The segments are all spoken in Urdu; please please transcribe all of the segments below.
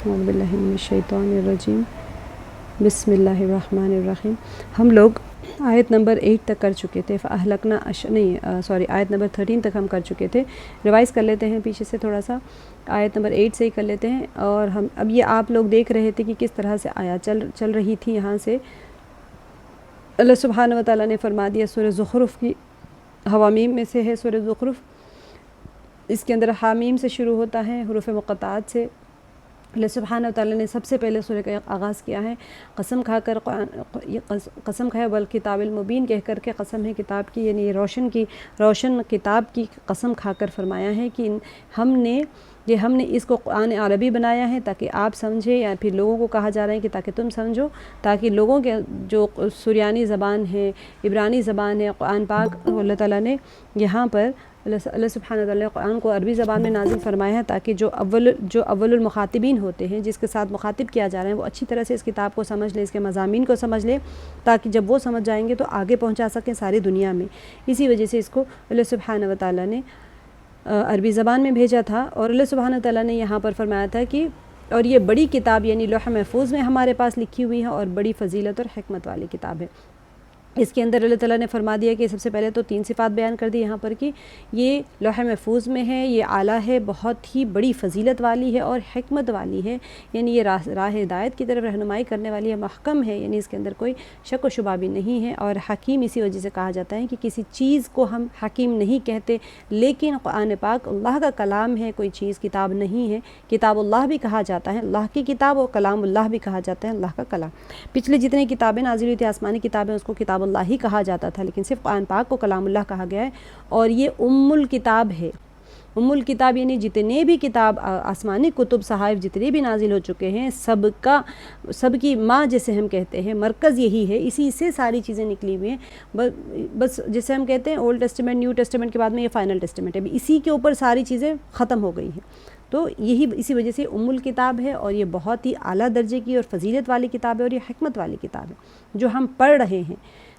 اعوذ باللہ من الشیطان الرجیم بسم اللہ الرحمن الرحیم۔ ہم لوگ آیت نمبر 8 تک کر چکے تھے، آیت نمبر 13 تک ہم کر چکے تھے۔ ریوائز کر لیتے ہیں پیچھے سے تھوڑا سا، آیت نمبر 8 سے ہی کر لیتے ہیں۔ اور ہم اب یہ آپ لوگ دیکھ رہے تھے کہ کس طرح سے آیات چل رہی تھی۔ یہاں سے اللہ سبحانہ وتعالیٰ نے فرما دیا، سورہ زخرف کی حوامیم میں سے ہے سورہ زخرف، اس کے اندر حامیم سے شروع ہوتا ہے، حروف مقطعات سے۔ اللہ سبحانہ وتعالیٰ نے سب سے پہلے سورہ کا آغاز کیا ہے، قسم کھا کر قسم کھایا والکتاب المبین کہہ کر کے قسم ہے کتاب کی، یعنی روشن کتاب کی قسم کھا کر فرمایا ہے کہ ہم نے اس کو قرآن عربی بنایا ہے تاکہ آپ سمجھیں، یا پھر لوگوں کو کہا جا رہا ہے کہ تاکہ تم سمجھو، تاکہ لوگوں کے جو سریانی زبان ہے، عبرانی زبان ہے، قرآن پاک اللہ تعالیٰ نے یہاں پر اللہ سبحانہ وتعالیٰ نے قرآن کو عربی زبان میں نازل فرمایا ہے تاکہ جو اول المخاطبین ہوتے ہیں، جس کے ساتھ مخاطب کیا جا رہا ہے، وہ اچھی طرح سے اس کتاب کو سمجھ لے، اس کے مضامین کو سمجھ لے، تاکہ جب وہ سمجھ جائیں گے تو آگے پہنچا سکیں ساری دنیا میں۔ اسی وجہ سے اس کو اللہ سبحانہ وتعالیٰ نے عربی زبان میں بھیجا تھا۔ اور اللہ سبحانہ وتعالیٰ نے یہاں پر فرمایا تھا کہ اور یہ بڑی کتاب یعنی لوح محفوظ میں ہمارے پاس لکھی ہوئی ہے، اور بڑی فضیلت اور حکمت والی کتاب ہے۔ اس کے اندر اللہ تعالیٰ نے فرما دیا کہ سب سے پہلے تو 3 صفات بیان کر دی یہاں پر کہ یہ لوح محفوظ میں ہے، یہ اعلیٰ ہے، بہت ہی بڑی فضیلت والی ہے اور حکمت والی ہے، یعنی یہ راہ ہدایت کی طرف رہنمائی کرنے والی ہے، محکم ہے، یعنی اس کے اندر کوئی شک و شبہ بھی نہیں ہے۔ اور حکیم اسی وجہ سے کہا جاتا ہے کہ کسی چیز کو ہم حکیم نہیں کہتے، لیکن قرآن پاک اللہ کا کلام ہے، کوئی چیز کتاب نہیں ہے۔ کتاب اللہ بھی کہا جاتا ہے، اللہ کی کتاب، اور کلام اللہ بھی کہا جاتا ہے، اللہ کا کلام۔ پچھلے جتنی کتابیں نازل ہوئی تھی آسمانی کتابیں، اس کو کتاب اللہ ہی کہا جاتا تھا، لیکن صرف قرآن پاک کو کلام اللہ کہا گیا ہے، اور یہ الکتاب ہے۔ الکتاب یعنی جتنے بھی کتاب آسمانی کتب صحائف جتنے بھی نازل ہو چکے ہیں، سب کی ماں جسے ہم کہتے ہیں، مرکز یہی ہے، اسی سے ساری چیزیں نکلی ہوئی ہیں۔ بس جسے ہم کہتے ہیں اولڈ ٹیسٹمنٹ، نیو ٹیسٹمنٹ کے بعد میں یہ فائنل ٹیسٹمنٹ ہے، اسی کے اوپر ساری چیزیں ختم ہو گئی ہیں۔ تو اسی وجہ سے الکتاب ہے، اور یہ بہت ہی اعلیٰ درجے کی اور فضیلت والی کتاب ہے، اور یہ حکمت والی کتاب ہے جو ہم پڑھ رہے ہیں۔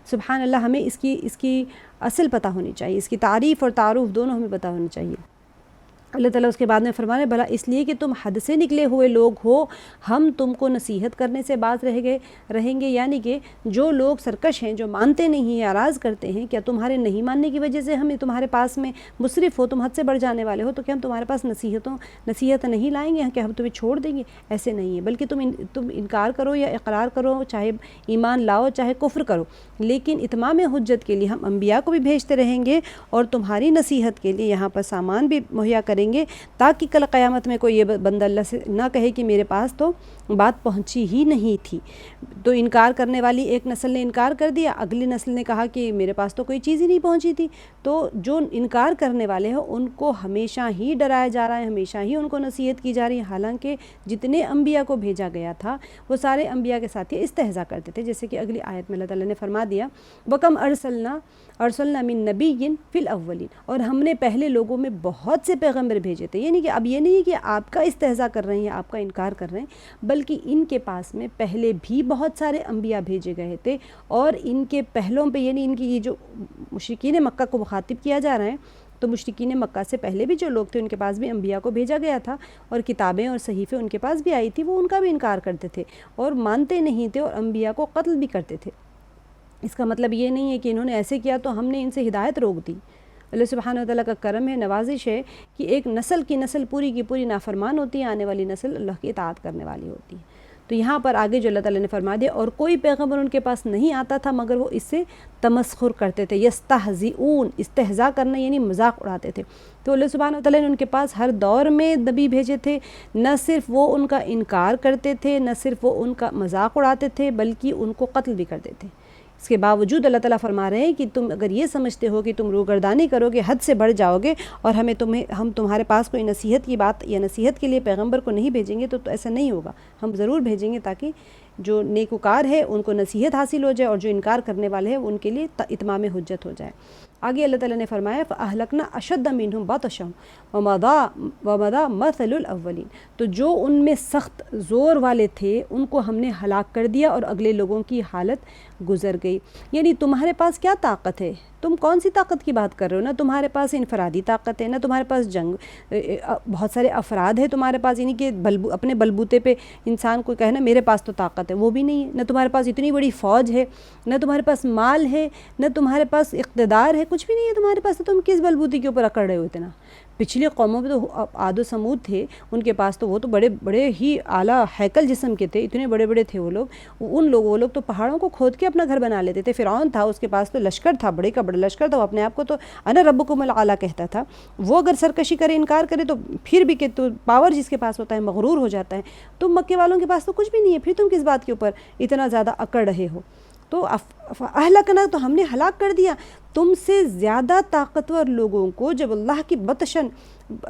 سبحان اللہ، ہمیں اس کی اصل پتہ ہونی چاہیے، اس کی تعریف اور تعارف دونوں ہمیں پتہ ہونا چاہیے۔ اللہ تعالیٰ اس کے بعد میں فرمانے بھلا اس لیے کہ تم حد سے نکلے ہوئے لوگ ہو، ہم تم کو نصیحت کرنے سے باز رہیں گے، یعنی کہ جو لوگ سرکش ہیں، جو مانتے نہیں ہیں، اعراض کرتے ہیں، کیا تمہارے نہیں ماننے کی وجہ سے ہم تمہارے پاس میں مصرف ہو، تم حد سے بڑھ جانے والے ہو، تو کیا ہم تمہارے پاس نصیحت نہیں لائیں گے، کہ ہم تمہیں چھوڑ دیں گے؟ ایسے نہیں ہے، بلکہ تم انکار کرو یا اقرار کرو، چاہے ایمان لاؤ چاہے کفر کرو، لیکن اتمام حجت کے لیے ہم انبیاء کو بھی بھیجتے رہیں گے، اور تمہاری نصیحت کے لیے یہاں پر سامان بھی مہیا کریں گے، تاکہ کل قیامت میں کوئی یہ بندہ اللہ سے نہ کہے کہ میرے پاس تو بات پہنچی ہی نہیں تھی۔ تو انکار کرنے والی ایک نسل نے انکار کر دیا، اگلی نسل نے کہا کہ میرے پاس تو کوئی چیز ہی نہیں پہنچی تھی۔ تو جو انکار کرنے والے ہیں ان کو ہمیشہ ہی ڈرایا جا رہا ہے، ہمیشہ ہی ان کو نصیحت کی جا رہی ہے، حالانکہ جتنے انبیاء کو بھیجا گیا تھا وہ سارے انبیاء کے ساتھ یہ استہزاء کرتے تھے، جیسے کہ اگلی آیت میں اللہ تعالیٰ نے فرما دیا وَكَمْ أَرْسَلْنَا مِن نَبِيٍّ فِي الْأَوَّلِينَ، اور ہم نے پہلے لوگوں میں بہت سے پیغمبر بھیجے تھے، یعنی کہ اب یہ نہیں کہ آپ کا استہزاء کر رہے ہیں، آپ کا انکار کر رہے ہیں، بلکہ ان کے پاس میں پہلے بھی بہت سارے انبیاء بھیجے گئے تھے، اور ان کے پہلوں پہ یعنی ان کی یہ جو مشرکین مکہ کو مخاطب کیا جا رہا ہے، تو مشرکین مکہ سے پہلے بھی جو لوگ تھے ان کے پاس بھی انبیاء کو بھیجا گیا تھا، اور کتابیں اور صحیفے ان کے پاس بھی آئی تھی، وہ ان کا بھی انکار کرتے تھے اور مانتے نہیں تھے، اور انبیاء کو قتل بھی کرتے تھے۔ اس کا مطلب یہ نہیں ہے کہ انہوں نے ایسے کیا تو ہم نے ان سے ہدایت روک دی۔ اللہ سبحانہ وتعالیٰ کا کرم ہے، نوازش ہے کہ ایک نسل کی نسل پوری کی پوری نافرمان ہوتی ہے، آنے والی نسل اللہ کی اطاعت کرنے والی ہوتی ہے۔ تو یہاں پر آگے جو اللہ تعالیٰ نے فرما دیا، اور کوئی پیغمبر ان کے پاس نہیں آتا تھا مگر وہ اس سے تمسخر کرتے تھے، یستہزئون، استہزاء کرنا یعنی مذاق اڑاتے تھے۔ تو اللہ سبحانہ وتعالیٰ نے ان کے پاس ہر دور میں نبی بھیجے تھے، نہ صرف وہ ان کا انکار کرتے تھے، نہ صرف وہ ان کا مذاق اڑاتے تھے، بلکہ ان کو قتل بھی کرتے تھے۔ اس کے باوجود اللہ تعالیٰ فرما رہے ہیں کہ تم اگر یہ سمجھتے ہو کہ تم روگردانی کرو گے، حد سے بڑھ جاؤ گے، اور ہم تمہارے پاس کوئی نصیحت کی بات یا نصیحت کے لیے پیغمبر کو نہیں بھیجیں گے، تو ایسا نہیں ہوگا، ہم ضرور بھیجیں گے، تاکہ جو نیکوکار ہے ان کو نصیحت حاصل ہو جائے، اور جو انکار کرنے والے ہیں ان کے لیے اتمام حجت ہو جائے۔ آگے اللہ تعالیٰ نے فرمایا فَأَهْلَكْنَا أَشَدَّ مِنْهُمْ بَطْشًا وَمَضَىٰ مَثَلُ الْأَوَّلِينَ، تو جو ان میں سخت زور والے تھے ان کو ہم نے ہلاک کر دیا اور اگلے لوگوں کی حالت گزر گئی۔ یعنی تمہارے پاس کیا طاقت ہے؟ تم کون سی طاقت کی بات کر رہے ہو؟ نہ تمہارے پاس انفرادی طاقت ہے، نہ تمہارے پاس بہت سارے افراد ہیں تمہارے پاس، یعنی کہ اپنے بلبوتے پہ انسان کو کہنا میرے پاس تو طاقت ہے، وہ بھی نہیں ہے۔ نہ تمہارے پاس اتنی بڑی فوج ہے، نہ تمہارے پاس مال ہے، نہ تمہارے پاس اقتدار ہے، کچھ بھی نہیں ہے تمہارے پاس، تو تم کس بلبوتے کے اوپر اکڑ رہے ہو اتنا؟ پچھلی قوموں میں تو عاد و سمود تھے، ان کے پاس تو وہ تو بڑے بڑے ہی اعلیٰ ہیکل جسم کے تھے، اتنے بڑے بڑے تھے وہ لوگ تو پہاڑوں کو کھود کے اپنا گھر بنا لیتے تھے۔ فرعون تھا، اس کے پاس تو لشکر تھا، بڑے کا بڑا لشکر تھا، وہ اپنے آپ کو تو انا ربکم الاعلیٰ کہتا تھا۔ وہ اگر سرکشی کرے، انکار کرے، تو پھر بھی کہ تو پاور جس کے پاس ہوتا ہے مغرور ہو جاتا ہے۔ تم مکے والوں کے پاس تو کچھ بھی نہیں ہے، پھر تم کس بات کے اوپر اتنا زیادہ اکڑ رہے ہو؟ تو اہلکنا، تو ہم نے ہلاک کر دیا تم سے زیادہ طاقتور لوگوں کو جب اللہ کی بطشن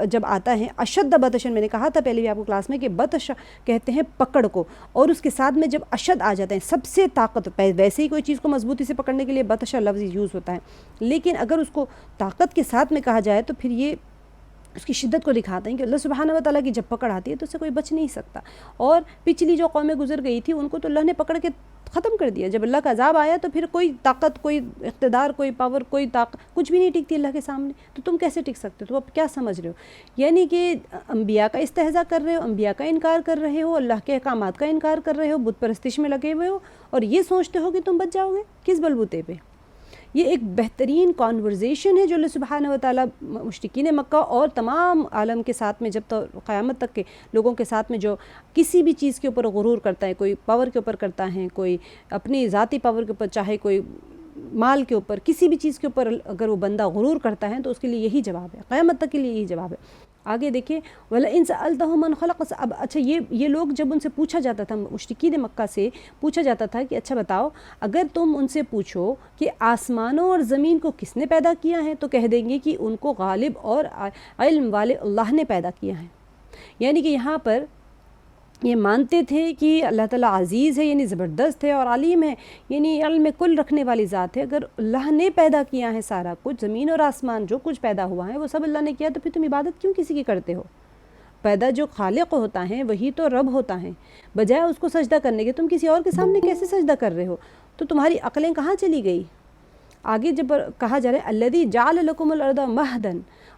جب آتا ہے، اشد بطشن، میں نے کہا تھا پہلے بھی آپ کو کلاس میں کہ بطش کہتے ہیں پکڑ کو، اور اس کے ساتھ میں جب اشد آ جاتے ہیں سب سے طاقت، ویسے ہی کوئی چیز کو مضبوطی سے پکڑنے کے لیے بطشا لفظ یوز ہوتا ہے، لیکن اگر اس کو طاقت کے ساتھ میں کہا جائے تو پھر یہ اس کی شدت کو دکھاتے ہیں کہ اللہ سبحانہ و تعالیٰ کی جب پکڑ آتی ہے تو اس سے کوئی بچ نہیں سکتا۔ اور پچھلی جو قومیں گزر گئی تھی ان کو تو اللہ نے پکڑ کے ختم کر دیا۔ جب اللہ کا عذاب آیا تو پھر کوئی طاقت، کوئی اقتدار، کوئی پاور، کوئی طاقت کچھ بھی نہیں ٹکتی اللہ کے سامنے، تو تم کیسے ٹک سکتے ہو؟ تو اب کیا سمجھ رہے ہو؟ یعنی کہ انبیاء کا استہزاء کر رہے ہو، انبیاء کا انکار کر رہے ہو، اللہ کے احکامات کا انکار کر رہے ہو، بت پرستش میں لگے ہوئے ہو، اور یہ سوچتے ہو کہ تم بچ جاؤ گے کس بلبوتے پہ؟ یہ ایک بہترین کانورزیشن ہے جو اللہ سبحانہ و تعالیٰ مشرکین مکہ اور تمام عالم کے ساتھ میں، جب تو قیامت تک کے لوگوں کے ساتھ میں جو کسی بھی چیز کے اوپر غرور کرتا ہے، کوئی پاور کے اوپر کرتا ہے، کوئی اپنی ذاتی پاور کے اوپر، چاہے کوئی مال کے اوپر، کسی بھی چیز کے اوپر اگر وہ بندہ غرور کرتا ہے تو اس کے لیے یہی جواب ہے، قیامت تک کے لیے یہی جواب ہے۔ آگے دیکھیں وَلَئِن سَأَلْتَهُم مَّن خَلَقَ، اب اچھا یہ لوگ جب ان سے پوچھا جاتا تھا، مشرکین مکہ سے پوچھا جاتا تھا کہ اچھا بتاؤ، اگر تم ان سے پوچھو کہ آسمانوں اور زمین کو کس نے پیدا کیا ہے، تو کہہ دیں گے کہ ان کو غالب اور علم والے اللہ نے پیدا کیا ہے۔ یعنی کہ یہاں پر یہ مانتے تھے کہ اللہ تعالیٰ عزیز ہے، یعنی زبردست ہے اور علیم ہے، یعنی علم کل رکھنے والی ذات ہے۔ اگر اللہ نے پیدا کیا ہے سارا کچھ، زمین اور آسمان جو کچھ پیدا ہوا ہے وہ سب اللہ نے کیا، تو پھر تم عبادت کیوں کسی کی کرتے ہو؟ پیدا جو خالق ہوتا ہے وہی تو رب ہوتا ہے، بجائے اس کو سجدہ کرنے کے تم کسی اور کے سامنے کیسے سجدہ کر رہے ہو؟ تو تمہاری عقلیں کہاں چلی گئی؟ آگے جب کہا جا رہا ہے الذی جعل لکم الارض مہدا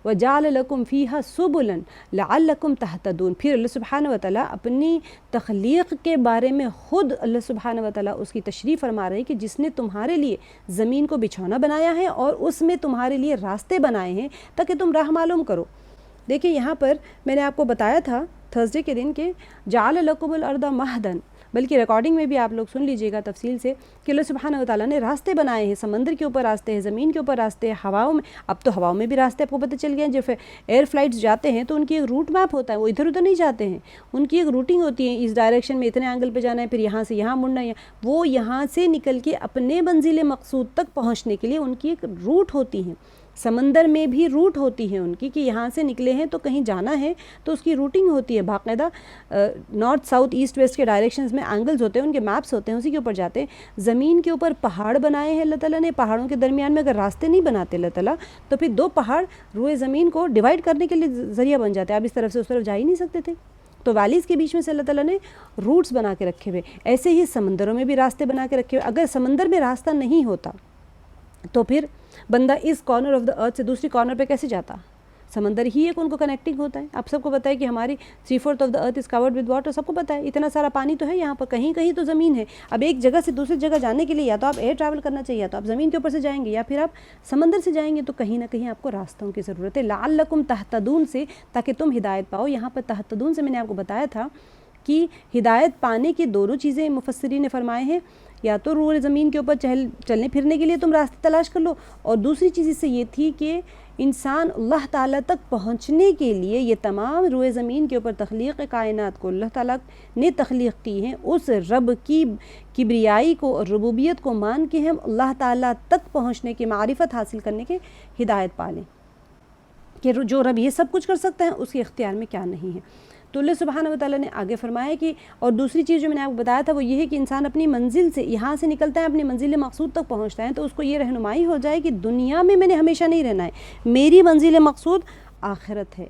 وجعل لکم فیہا سبلا لعلکم تہتدون، پھر اللہ سبحانہ و تعالیٰ اپنی تخلیق کے بارے میں خود اللہ سبحانہ و تعالیٰ اس کی تشریح فرما رہے ہیں کہ جس نے تمہارے لیے زمین کو بچھونا بنایا ہے اور اس میں تمہارے لیے راستے بنائے ہیں تاکہ تم راہ معلوم کرو۔ دیکھیں یہاں پر میں نے آپ کو بتایا تھا تھرسڈے کے دن کہ جعل لکم الارض مہدا، بلکہ ریکارڈنگ میں بھی آپ لوگ سن لیجئے گا تفصیل سے کہ اللہ سبحانہ و تعالیٰ نے راستے بنائے ہیں، سمندر کے اوپر راستے ہیں، زمین کے اوپر راستے ہیں، ہواؤں میں، اب تو ہواؤں میں بھی راستے آپ کو پتہ چل گئے ہیں۔ جب ایئر فلائٹس جاتے ہیں تو ان کی ایک روٹ میپ ہوتا ہے، وہ ادھر ادھر نہیں جاتے ہیں، ان کی ایک روٹنگ ہوتی ہے، اس ڈائریکشن میں اتنے اینگل پہ جانا ہے، پھر یہاں سے یہاں مڑنا ہے، وہ یہاں سے نکل کے اپنے منزل مقصود تک پہنچنے کے لیے ان کی ایک روٹ ہوتی ہے۔ سمندر میں بھی روٹ ہوتی ہے ان کی کہ یہاں سے نکلے ہیں تو کہیں جانا ہے تو اس کی روٹنگ ہوتی ہے باقاعدہ، نارتھ ساؤتھ ایسٹ ویسٹ کے ڈائریکشنز میں اینگلز ہوتے ہیں، ان کے میپس ہوتے ہیں، اسی کے اوپر جاتے ہیں۔ زمین کے اوپر پہاڑ بنائے ہیں اللہ تعالیٰ نے، پہاڑوں کے درمیان میں اگر راستے نہیں بناتے اللہ تعالیٰ تو پھر دو پہاڑ روئے زمین کو ڈیوائیڈ کرنے کے لیے ذریعہ بن جاتے ہیں، آپ اس طرف سے اس طرف جا ہی نہیں سکتے تھے، تو ویلیز کے بیچ میں سے اللہ تعالیٰ نے روٹس بنا کے رکھے ہوئے۔ ایسے ہی سمندروں میں بھی راستے بنا کے رکھے ہوئے، اگر سمندر میں راستہ نہیں ہوتا تو پھر بندہ اس کارنر آف دا ارتھ سے دوسری کارنر پہ کیسے جاتا؟ سمندر ہی ایک ان کو کنیکٹنگ ہوتا ہے۔ آپ سب کو پتہ ہے کہ ہماری 3/4 of the earth is covered with water, سب کو پتہ ہے، اتنا سارا پانی تو ہے یہاں پر، کہیں کہیں تو زمین ہے۔ اب ایک جگہ سے دوسری جگہ جانے کے لیے یا تو آپ ایئر ٹریول کرنا چاہیے، یا تو آپ زمین کے اوپر سے جائیں گے، یا پھر آپ سمندر سے جائیں گے، تو کہیں نہ کہیں آپ کو راستوں کی ضرورت ہے۔ لعلکم تہتدون سے، تاکہ تم ہدایت پاؤ۔ یہاں پر تہتدون سے میں نے آپ کو بتایا تھا کہ ہدایت پانے کی دونوں چیزیں مفسرین نے فرمائے ہیں، یا تو روئے زمین کے اوپر چلنے پھرنے کے لیے تم راستے تلاش کر لو، اور دوسری چیز اس سے یہ تھی کہ انسان اللہ تعالیٰ تک پہنچنے کے لیے یہ تمام روئے زمین کے اوپر تخلیق کائنات کو اللہ تعالیٰ نے تخلیق کی ہیں، اس رب کی کبریائی کو اور ربوبیت کو مان کے ہم اللہ تعالیٰ تک پہنچنے کی معرفت حاصل کرنے کے ہدایت پالیں کہ جو رب یہ سب کچھ کر سکتا ہے اس کے اختیار میں کیا نہیں ہے۔ تو اللہ سبحانہ و تعالیٰ نے آگے فرمایا کہ اور دوسری چیز جو میں نے آپ کو بتایا تھا وہ یہ ہے کہ انسان اپنی منزل سے یہاں سے نکلتا ہے اپنی منزل مقصود تک پہنچتا ہے تو اس کو یہ رہنمائی ہو جائے کہ دنیا میں نے ہمیشہ نہیں رہنا ہے، میری منزل مقصود آخرت ہے،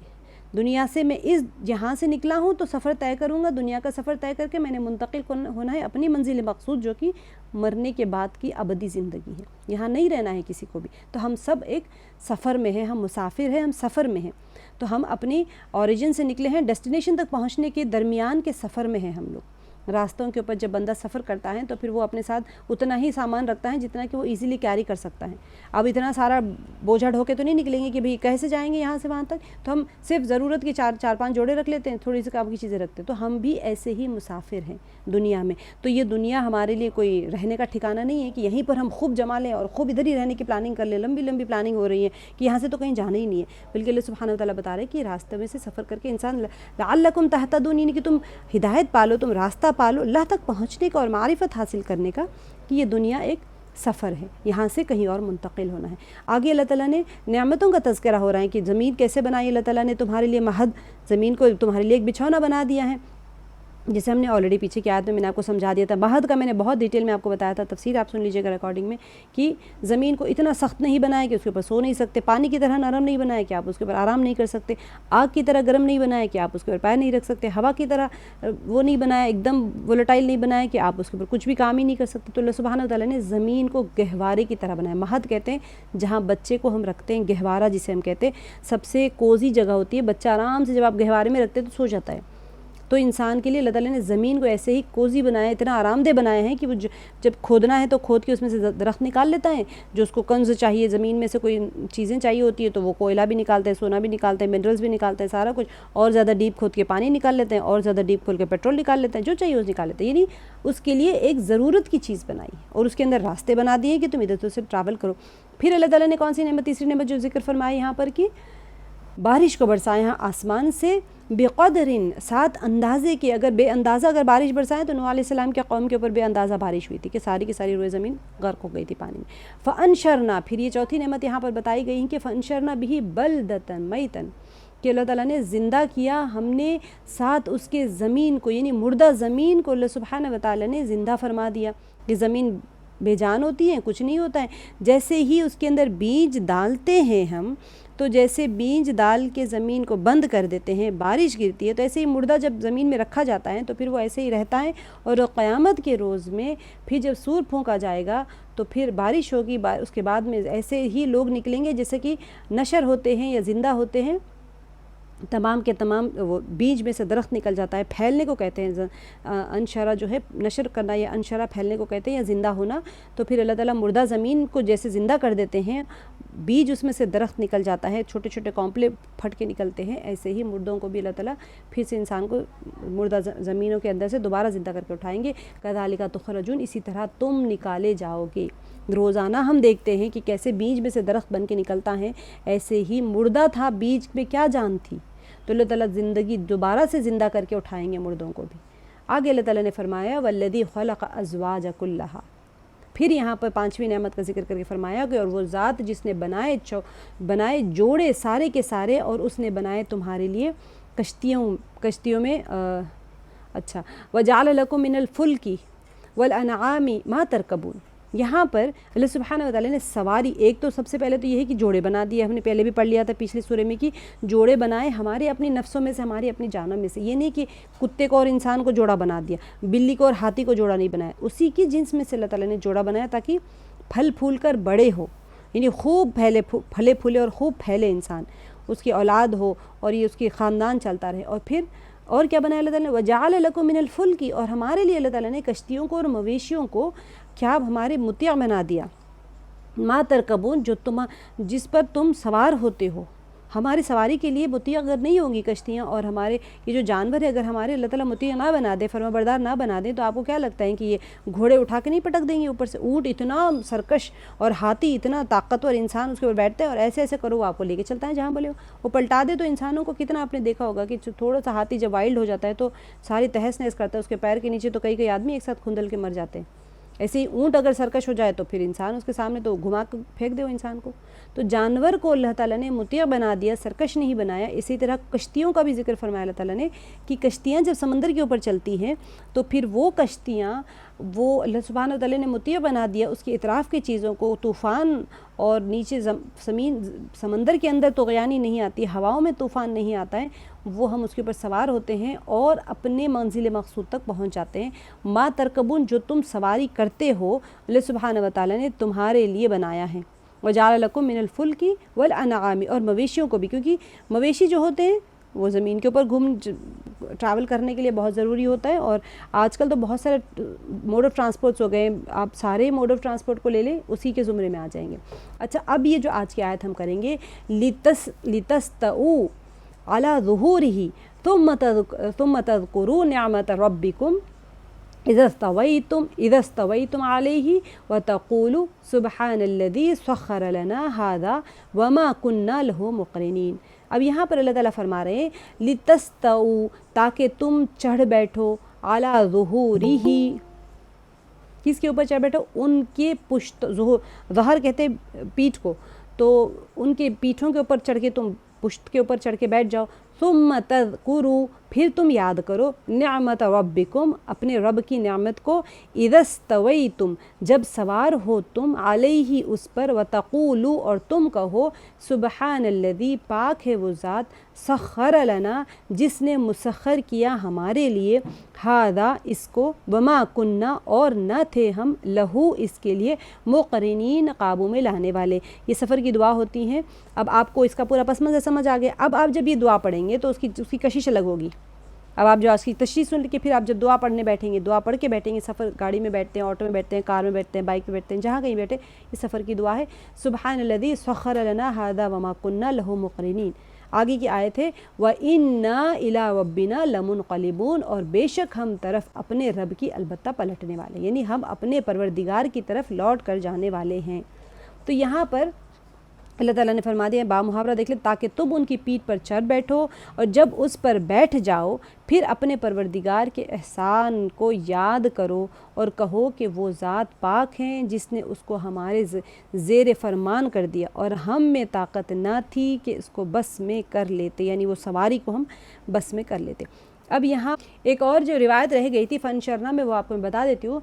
دنیا سے میں اس جہاں سے نکلا ہوں تو سفر طے کروں گا، دنیا کا سفر طے کر کے میں نے منتقل ہونا ہے اپنی منزل مقصود جو کہ مرنے کے بعد کی ابدی زندگی ہے، یہاں نہیں رہنا ہے کسی کو بھی۔ تو ہم سب ایک سفر میں ہیں، ہم مسافر ہیں، ہم سفر میں ہیں، تو ہم اپنی اوریجن سے نکلے ہیں، ڈیسٹینیشن تک پہنچنے کے درمیان کے سفر میں ہیں ہم لوگ۔ راستوں کے اوپر جب بندہ سفر کرتا ہے تو پھر وہ اپنے ساتھ اتنا ہی سامان رکھتا ہے جتنا کہ وہ ایزیلی کیری کر سکتا ہے۔ اب اتنا سارا بوجھا ڈھو کے تو نہیں نکلیں گے کہ بھئی کیسے جائیں گے یہاں سے وہاں تک، تو ہم صرف ضرورت کی چار پانچ جوڑے رکھ لیتے ہیں، تھوڑی سی کام کی چیزیں رکھتے ہیں۔ تو ہم بھی ایسے ہی مسافر ہیں دنیا میں، تو یہ دنیا ہمارے لیے کوئی رہنے کا ٹھکانہ نہیں ہے کہ یہیں پر ہم خوب جما لیں اور خوب ادھر ہی رہنے کی پلاننگ کر لیں، لمبی لمبی پلاننگ ہو رہی ہے کہ یہاں سے تو کہیں جانا ہی نہیں ہے، بلکہ اللہ سبحانہ و تعالیٰ بتا رہے ہیں کہ راستے میں سے سفر کر کے انسان لعلکم تہتدون، یعنی کہ تم ہدایت پالو، تم راستہ پالو اللہ تک پہنچنے کا اور معرفت حاصل کرنے کا، کہ یہ دنیا ایک سفر ہے، یہاں سے کہیں اور منتقل ہونا ہے۔ آگے اللہ تعالیٰ نے نعمتوں کا تذکرہ ہو رہا ہے کہ زمین کیسے بنائی، اللہ تعالیٰ نے تمہارے لیے مہد، زمین کو تمہارے لیے ایک بچھونا بنا دیا ہے، جسے ہم نے آلریڈی پیچھے کی آیت میں نے آپ کو سمجھا دیا تھا۔ مہد کا میں نے بہت ڈیٹیل میں آپ کو بتایا تھا، تفسیر آپ سن لیجیے گا ریکارڈنگ میں، کہ زمین کو اتنا سخت نہیں بنایا کہ اس کے اوپر سو نہیں سکتے، پانی کی طرح نرم نہیں بنایا کہ آپ اس کے اوپر آرام نہیں کر سکتے، آگ کی طرح گرم نہیں بنایا کہ آپ اس کے اوپر پیر نہیں رکھ سکتے، ہوا کی طرح وہ نہیں بنایا، ایک دم وولٹائل نہیں بنایا کہ آپ اس کے اوپر کچھ بھی کام ہی نہیں کر سکتے۔ تو اللہ سبحانہ و تعالیٰ نے زمین کو گہوارے کی طرح بنایا۔ مہد کہتے ہیں جہاں بچے کو ہم رکھتے ہیں، گہوارہ جسے ہم کہتے ہیں، سب سے کوزی جگہ ہوتی ہے، بچہ آرام سے جب آپ گہوارے میں رکھتے ہیں تو سو جاتا ہے۔ تو انسان کے لیے اللہ تعالیٰ نے زمین کو ایسے ہی کوزی بنایا، اتنا آرام دہ بنایا ہے کہ وہ جب کھودنا ہے تو کھود کے اس میں سے درخت نکال لیتا ہے، جو اس کو کنز چاہیے، زمین میں سے کوئی چیزیں چاہیے ہوتی ہے تو وہ کوئلہ بھی نکالتا ہے، سونا بھی نکالتا ہے، منرلز بھی نکالتا ہے، سارا کچھ، اور زیادہ ڈیپ کھود کے پانی نکال لیتے ہیں، اور زیادہ ڈیپ کھود کے پیٹرول نکال لیتے ہیں، جو چاہیے اس نکال لیتے ہیں، یعنی اس کے لیے ایک ضرورت کی چیز بنائی اور اس کے اندر راستے بنا دیے کہ تم ادھر ادھر سے ٹریول کرو۔ پھر اللہ تعالیٰ نے کون سی نعمت، تیسری نعمت جو ذکر فرمائی یہاں پر، کہ بارش کو برسائے ہیں آسمان سے، بقدر، ساتھ اندازے کے، اگر بے اندازہ اگر بارش برسائے تو نوح علیہ السلام کے قوم کے اوپر بے اندازہ بارش ہوئی تھی کہ ساری کی ساری روئے زمین غرق ہو گئی تھی پانی میں۔ فانشرنا، پھر یہ چوتھی نعمت یہاں پر بتائی گئی ہے کہ فانشرنا بھی بلدتا میتا، کہ اللہ تعالیٰ نے زندہ کیا ہم نے ساتھ اس کے زمین کو، یعنی مردہ زمین کو اللہ سبحانہ و تعالیٰ نے زندہ فرما دیا۔ کہ زمین بے جان ہوتی ہے، کچھ نہیں ہوتا ہے، جیسے ہی اس کے اندر بیج ڈالتے ہیں ہم، تو جیسے بیج ڈال کے زمین کو بند کر دیتے ہیں، بارش گرتی ہے، تو ایسے ہی مردہ جب زمین میں رکھا جاتا ہے تو پھر وہ ایسے ہی رہتا ہے، اور قیامت کے روز میں پھر جب سور پھونکا جائے گا تو پھر بارش ہوگی، اس کے بعد میں ایسے ہی لوگ نکلیں گے جیسے کہ نشر ہوتے ہیں یا زندہ ہوتے ہیں، تمام کے تمام وہ بیج میں سے درخت نکل جاتا ہے، پھیلنے کو کہتے ہیں، انشرہ جو ہے نشر کرنا، یا انشرہ پھیلنے کو کہتے ہیں، یا زندہ ہونا۔ تو پھر اللہ تعالیٰ مردہ زمین کو جیسے زندہ کر دیتے ہیں، بیج اس میں سے درخت نکل جاتا ہے، چھوٹے چھوٹے کونپلے پھٹ کے نکلتے ہیں، ایسے ہی مردوں کو بھی اللہ تعالیٰ پھر سے انسان کو مردہ زمینوں کے اندر سے دوبارہ زندہ کر کے اٹھائیں گے۔ کذالک تخرجون، اسی طرح تم نکالے جاؤ گے۔ روزانہ ہم دیکھتے ہیں کہ کیسے بیج میں سے درخت بن کے نکلتا ہے، ایسے ہی مردہ تھا، بیج میں کیا جان تھی، تو اللہ تعالیٰ زندگی دوبارہ سے زندہ کر کے اٹھائیں گے مردوں کو بھی۔ آگے اللہ تعالیٰ نے فرمایا والذی خلق ازواج کلھا، پھر یہاں پر پانچویں نعمت کا ذکر کر کے فرمایا کہ اور وہ ذات جس نے بنائے جوڑے سارے کے سارے، اور اس نے بنائے تمہارے لیے کشتیوں میں وجعل لکم من الفلک والانعام ما ترکبون، یہاں پر اللہ سبحانہ و تعالیٰ نے سواری، ایک تو سب سے پہلے تو یہ ہے کہ جوڑے بنا دیے، ہم نے پہلے بھی پڑھ لیا تھا پچھلی سورے میں کہ جوڑے بنائے ہمارے اپنی نفسوں میں سے، ہماری اپنی جانوں میں سے، یہ نہیں کہ کتے کو اور انسان کو جوڑا بنا دیا، بلی کو اور ہاتھی کو جوڑا نہیں بنایا، اسی کی جنس میں سے اللہ تعالیٰ نے جوڑا بنایا تاکہ پھل پھول کر بڑے ہو، یعنی خوب پھلے پھولے اور خوب پھیلے انسان، اس کی اولاد ہو اور یہ اس کی خاندان چلتا رہے۔ اور پھر اور کیا بنایا اللہ تعالیٰ نے، وجعل لکم من الفلک، اور ہمارے لیے اللہ تعالیٰ نے کشتیوں کو اور مویشیوں کو کیا ہمارے مطیع بنا دیا، ما ترکبون، جس پر تم سوار ہوتے ہو، ہماری سواری کے لیے مطیع اگر نہیں ہوں گی کشتیاں اور ہمارے یہ جو جانور ہے، اگر ہمارے اللہ تعالیٰ مطیع نہ بنا دے، فرما بردار نہ بنا دیں، تو آپ کو کیا لگتا ہے کہ یہ گھوڑے اٹھا کے نہیں پٹک دیں گے اوپر سے؟ اونٹ اتنا سرکش اور ہاتھی اتنا طاقتور انسان اس کے اوپر بیٹھتے ہیں اور ایسے ایسے کرو وہ آپ کو لے کے چلتا ہے جہاں بولے وہ پلٹا دے۔ تو انسانوں کو کتنا آپ نے دیکھا ہوگا کہ تھوڑا سا ہاتھی جب وائلڈ ہو جاتا ہے تو ساری تہس نہس کرتا ہے، اس کے پیر کے نیچے تو کئی آدمی ایک ساتھ کھندل کے مر جاتے ہیں، ایسے ہی اونٹ اگر سرکش ہو جائے تو پھر انسان اس کے سامنے تو گھما کے پھینک دے وہ انسان کو. تو جانور کو اللہ تعالیٰ نے مطیع بنا دیا، سرکش نہیں بنایا. اسی طرح کشتیوں کا بھی ذکر فرمایا اللہ تعالیٰ نے کہ کشتیاں جب سمندر کے اوپر چلتی ہیں تو پھر وہ کشتیاں وہ اللہ سبحانہ و تعالیٰ نے مطیع بنا دیا اس کی اطراف کی چیزوں کو. طوفان اور نیچے سمندر کے اندر طغیانی نہیں آتی، ہواؤں میں طوفان نہیں آتا ہے، وہ ہم اس کے اوپر سوار ہوتے ہیں اور اپنے منزل مقصود تک پہنچ جاتے ہیں. ما ترکبون، جو تم سواری کرتے ہو اللہ سبحانہ و تعالیٰ نے تمہارے لیے بنایا ہے. وجعل لکم من الفلک والانعام، اور مویشیوں کو بھی، کیونکہ مویشی جو ہوتے ہیں وہ زمین کے اوپر ٹریول کرنے کے لیے بہت ضروری ہوتا ہے. اور آج کل تو بہت سارے موڈ آف ٹرانسپورٹس ہو گئے، آپ سارے موڈ آف ٹرانسپورٹ کو لے لیں اسی کے زمرے میں آ جائیں گے. اچھا، اب یہ جو آج کی آیت ہم کریں گے، لتستووا علی ظہورہ ثم تذکروا نعمت ربکم اذا استویتم علیہ وتقولوا سبحان الذی سخر لنا ھذا وما کننا لہ مقرنین. اب یہاں پر اللہ تعالیٰ فرما رہے ہیں لتستووا، تاکہ تم چڑھ بیٹھو، علی ظہورہ، کس کے اوپر چڑھ بیٹھو؟ ان کے پشت، ظہر کہتے ہیں پیٹھ کو، تو ان کے پیٹھوں کے اوپر چڑھ کے تم پشت کے اوپر چڑھ کے بیٹھ جاؤ. ثم تذکروا، پھر تم یاد کرو، نعمت ربکم، اپنے رب کی نعمت کو، اذا استویتم، جب سوار ہو تم، علیہ، اس پر، وتقولوا، اور تم کہو، سبحان الذی، پاک ہے وہ ذات، سخر لنا، جس نے مسخر کیا ہمارے لیے، ھذا، اس کو، وما کننا، اور نہ تھے ہم، لہو، اس کے لیے، مقرنین، قابو میں لانے والے. یہ سفر کی دعا ہوتی ہیں. اب آپ کو اس کا پورا پس منظر سمجھ آ گیا. اب آپ جب یہ دعا پڑھیں گے تو اس کی کشش الگ ہوگی. اب آپ جو اس کی تشریح سن کے پھر آپ جب دعا پڑھنے بیٹھیں گے، دعا پڑھ کے بیٹھیں گے، سفر گاڑی میں بیٹھتے ہیں، آٹو میں بیٹھتے ہیں، کار میں بیٹھتے ہیں، بائک پہ بیٹھتے ہیں، جہاں کہیں بیٹھے، یہ سفر کی دعا ہے. سبحان الذی سخر لنا ھذا وما کننا لہ مقرنین. آگے کی آیت ہے وَإِنَّا إِلَىٰ رَبِّنَا لَمُنْقَلِبُونَ، اور بے شک ہم طرف اپنے رب کی البتہ پلٹنے والے، یعنی ہم اپنے پروردگار کی طرف لوٹ کر جانے والے ہیں. تو یہاں پر اللہ تعالیٰ نے فرما دیا، با محاورہ دیکھ لیں، تاکہ تم ان کی پیٹھ پر چڑھ بیٹھو، اور جب اس پر بیٹھ جاؤ پھر اپنے پروردگار کے احسان کو یاد کرو اور کہو کہ وہ ذات پاک ہیں جس نے اس کو ہمارے زیر فرمان کر دیا اور ہم میں طاقت نہ تھی کہ اس کو بس میں کر لیتے، یعنی وہ سواری کو ہم بس میں کر لیتے. اب یہاں ایک اور جو روایت رہ گئی تھی فنشرنا میں، وہ آپ کو میں بتا دیتی ہوں.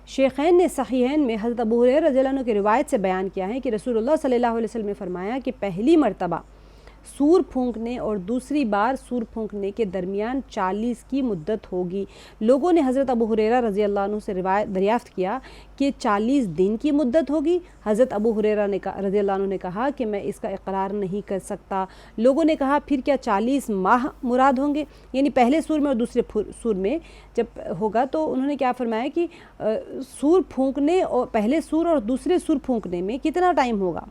شیخین نے صحیحین میں حضرت ابو ہریرہ رضی اللہ عنہ کی روایت سے بیان کیا ہے کہ رسول اللہ صلی اللہ علیہ وسلم نے فرمایا کہ پہلی مرتبہ سور پھونکنے اور دوسری بار سور پھونکنے کے درمیان 40 کی مدت ہوگی. لوگوں نے حضرت ابو ہریرہ رضی اللہ عنہ سے دریافت کیا کہ 40 دن کی مدت ہوگی. حضرت ابو ہریرہ نے رضی اللہ عنہ نے کہا کہ میں اس کا اقرار نہیں کر سکتا. لوگوں نے کہا پھر کیا 40 ماہ مراد ہوں گے، یعنی پہلے سور میں اور دوسرے سور میں جب ہوگا؟ تو انہوں نے کیا فرمایا کہ سور پھونکنے اور پہلے سور اور دوسرے سور پھونکنے میں کتنا ٹائم ہوگا؟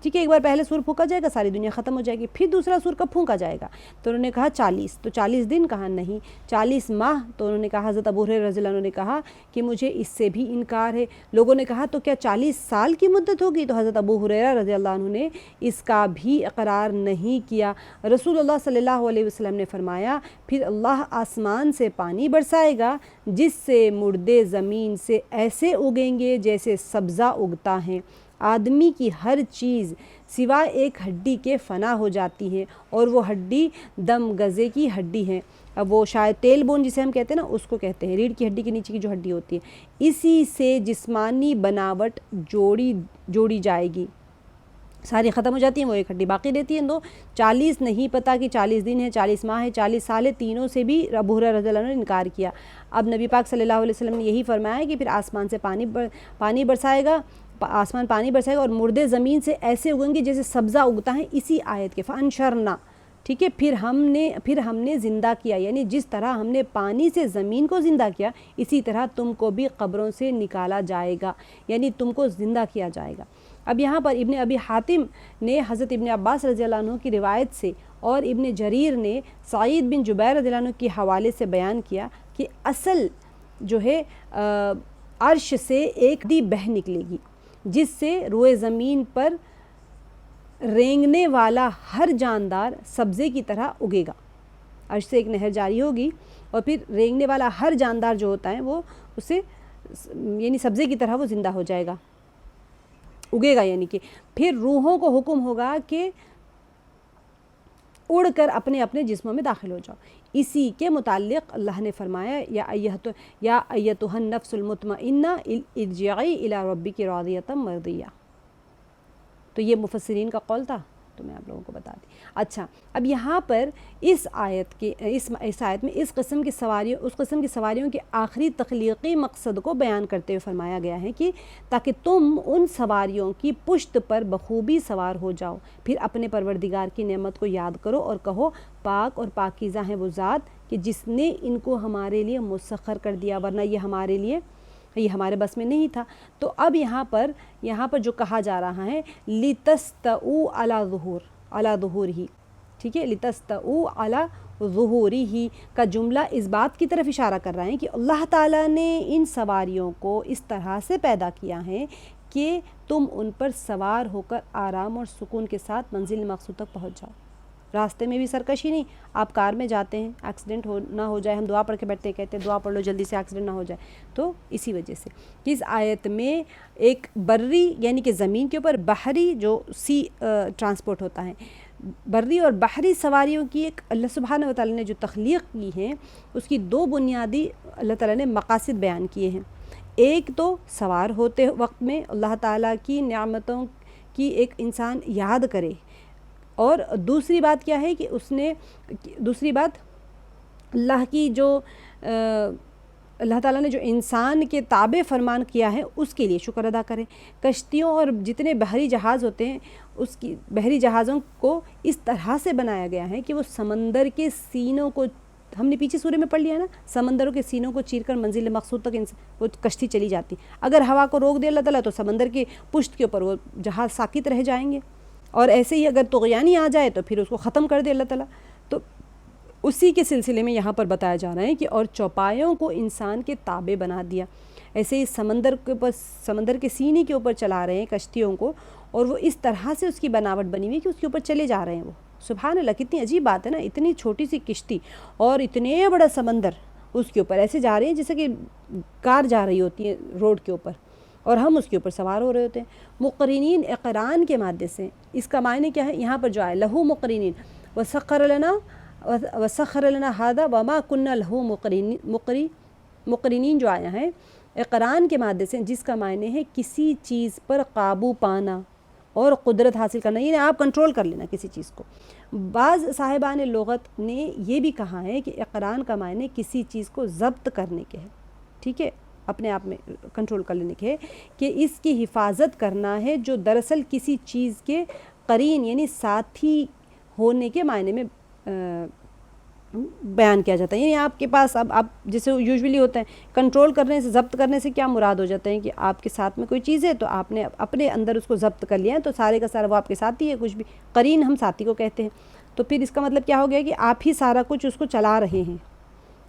ٹھیک ہے، ایک بار پہلے سور پھونکا جائے گا، ساری دنیا ختم ہو جائے گی، پھر دوسرا سور کب پھونکا جائے گا؟ تو انہوں نے کہا 40. تو 40 دن کہا نہیں. 40 ماہ؟ تو انہوں نے کہا، حضرت ابو ہریرہ رضی اللہ عنہ نے کہا کہ مجھے اس سے بھی انکار ہے. لوگوں نے کہا تو کیا 40 سال کی مدت ہوگی؟ تو حضرت ابو ہریرہ رضی اللہ عنہ نے اس کا بھی اقرار نہیں کیا. رسول اللہ صلی اللہ علیہ وسلم نے فرمایا پھر اللہ آسمان سے پانی برسائے گا جس سے مردے زمین سے ایسے اگیں گے جیسے سبزہ اگتا ہے. آدمی کی ہر چیز سوائے ایک ہڈی کے فنا ہو جاتی ہے، اور وہ ہڈی دم گزے کی ہڈی ہے. اب وہ شاید تیل بون جسے ہم کہتے ہیں نا، اس کو کہتے ہیں، ریڑھ کی ہڈی کے نیچے کی جو ہڈی ہوتی ہے، اسی سے جسمانی بناوٹ جوڑی جائے گی. ساری ختم ہو جاتی ہیں، وہ ایک ہڈی باقی رہتی ہے. تو 40 نہیں پتہ کہ 40 دن ہے، 40 ماہ ہے، 40 سال ہے، تینوں سے بھی ابو ہریرہ رضی اللہ عنہ نے انکار کیا. اب نبی پاک صلی اللہ علیہ وسلم نے یہی فرمایا کہ پھر آسمان سے پانی برسائے گا، آسمان پانی برسائے گا اور مردے زمین سے ایسے اگیں گے جیسے سبزہ اگتا ہے. اسی آیت کے فانشرنا، ٹھیک ہے، پھر ہم نے زندہ کیا، یعنی جس طرح ہم نے پانی سے زمین کو زندہ کیا اسی طرح تم کو بھی قبروں سے نکالا جائے گا، یعنی تم کو زندہ کیا جائے گا. اب یہاں پر ابن ابی حاتم نے حضرت ابن عباس رضی اللہ عنہ کی روایت سے اور ابن جریر نے سعید بن جبیر رضی اللہ عنہ کے حوالے سے بیان کیا کہ اصل جو ہے عرش سے ایک دی بہہ نکلے گی جس سے روئے زمین پر رینگنے والا ہر جاندار سبزے کی طرح اگے گا. عرش سے ایک نہر جاری ہوگی اور پھر رینگنے والا ہر جاندار جو ہوتا ہے وہ اسے یعنی سبزے کی طرح وہ زندہ ہو جائے گا، اگے گا، یعنی کہ پھر روحوں کو حکم ہوگا کہ اڑ کر اپنے اپنے جسموں میں داخل ہو جاؤ۔ اسی کے متعلق اللہ نے فرمایا یا ایتھا النفس المطمئنہ ارجعی الی ربک راضیۃ مرضیہ۔ تو یہ مفسرین کا قول تھا، تو میں آپ لوگوں کو بتا دی۔ اچھا، اب یہاں پر اس آیت میں اس قسم کی سواریوں کے آخری تخلیقی مقصد کو بیان کرتے ہوئے فرمایا گیا ہے کہ تاکہ تم ان سواریوں کی پشت پر بخوبی سوار ہو جاؤ، پھر اپنے پروردگار کی نعمت کو یاد کرو اور کہو پاک اور پاکیزہ ہے وہ ذات کہ جس نے ان کو ہمارے لیے مسخر کر دیا، ورنہ یہ ہمارے بس میں نہیں تھا۔ تو اب یہاں پر جو کہا جا رہا ہے لِتَسْتَوُوا عَلَى ظُهُورِهِ، ٹھیک ہے، لِتَسْتَوُوا عَلَى ظُهُورِهِ کا جملہ اس بات کی طرف اشارہ کر رہا ہے کہ اللہ تعالیٰ نے ان سواریوں کو اس طرح سے پیدا کیا ہے کہ تم ان پر سوار ہو کر آرام اور سکون کے ساتھ منزل مقصود تک پہنچ جاؤ۔ راستے میں بھی سرکشی نہیں، آپ کار میں جاتے ہیں، ایکسیڈنٹ نہ ہو جائے، ہم دعا پڑھ کے بیٹھتے ہیں، کہتے ہیں دعا پڑھ لو جلدی سے ایکسیڈنٹ نہ ہو جائے، تو اسی وجہ سے اس آیت میں ایک بری یعنی کہ زمین کے اوپر، بحری جو سی ٹرانسپورٹ ہوتا ہے، بری اور بحری سواریوں کی ایک اللہ سبحانہ و تعالیٰ نے جو تخلیق کی ہے اس کی دو بنیادی اللہ تعالیٰ نے مقاصد بیان کیے ہیں۔ ایک تو سوار ہوتے وقت میں اللہ تعالیٰ کی نعمتوں کی ایک انسان یاد کرے، اور دوسری بات کیا ہے کہ دوسری بات اللہ کی جو اللہ تعالیٰ نے جو انسان کے تابع فرمان کیا ہے اس کے لیے شکر ادا کریں۔ کشتیوں اور جتنے بحری جہاز ہوتے ہیں اس کی بحری جہازوں کو اس طرح سے بنایا گیا ہے کہ وہ سمندر کے سینوں کو، ہم نے پیچھے سورہ میں پڑھ لیا نا، سمندروں کے سینوں کو چیر کر منزل مقصود تک وہ کشتی چلی جاتی۔ اگر ہوا کو روک دے اللہ تعالیٰ تو سمندر کے پشت کے اوپر وہ جہاز ساکت رہ جائیں گے، اور ایسے ہی اگر طغیانی آ جائے تو پھر اس کو ختم کر دے اللہ تعالیٰ۔ تو اسی کے سلسلے میں یہاں پر بتایا جا رہا ہے کہ اور چوپایوں کو انسان کے تابع بنا دیا، ایسے ہی سمندر کے سینے کے اوپر چلا رہے ہیں کشتیوں کو، اور وہ اس طرح سے اس کی بناوٹ بنی ہوئی کہ اس کے اوپر چلے جا رہے ہیں وہ۔ سبحان اللہ، کتنی عجیب بات ہے نا، اتنی چھوٹی سی کشتی اور اتنے بڑا سمندر اس کے اوپر ایسے جا رہے ہیں جیسے کہ کار جا رہی ہوتی ہے روڈ کے اوپر، اور ہم اس کے اوپر سوار ہو رہے ہوتے ہیں۔ مقرنین اقران کے مادے سے اس کا معنی کیا ہے؟ یہاں پر جو آئے لہو مقرنین وسخر لنا ھذا وما كنا لہو مقرنین جو آیا ہے اقران کے مادے سے، جس کا معنی ہے کسی چیز پر قابو پانا اور قدرت حاصل کرنا، یعنی آپ کنٹرول کر لینا کسی چیز کو۔ بعض صاحبان لغت نے یہ بھی کہا ہے کہ اقران کا معنی کسی چیز کو ضبط کرنے کے ہے، ٹھیک ہے، اپنے آپ میں کنٹرول کر لینے کے ہے، کہ اس کی حفاظت کرنا ہے، جو دراصل کسی چیز کے قرین یعنی ساتھی ہونے کے معنی میں بیان کیا جاتا ہے۔ یعنی آپ کے پاس اب آپ جیسے یوزولی ہوتا ہے کنٹرول کرنے سے، ضبط کرنے سے کیا مراد ہو جاتا ہے کہ آپ کے ساتھ میں کوئی چیز ہے تو آپ نے اپنے اندر اس کو ضبط کر لیا ہے، تو سارے کا سارا وہ آپ کے ساتھ ہی ہے، کچھ بھی قرین ہم ساتھی کو کہتے ہیں۔ تو پھر اس کا مطلب کیا ہو گیا کہ آپ ہی سارا کچھ اس کو چلا رہے ہیں،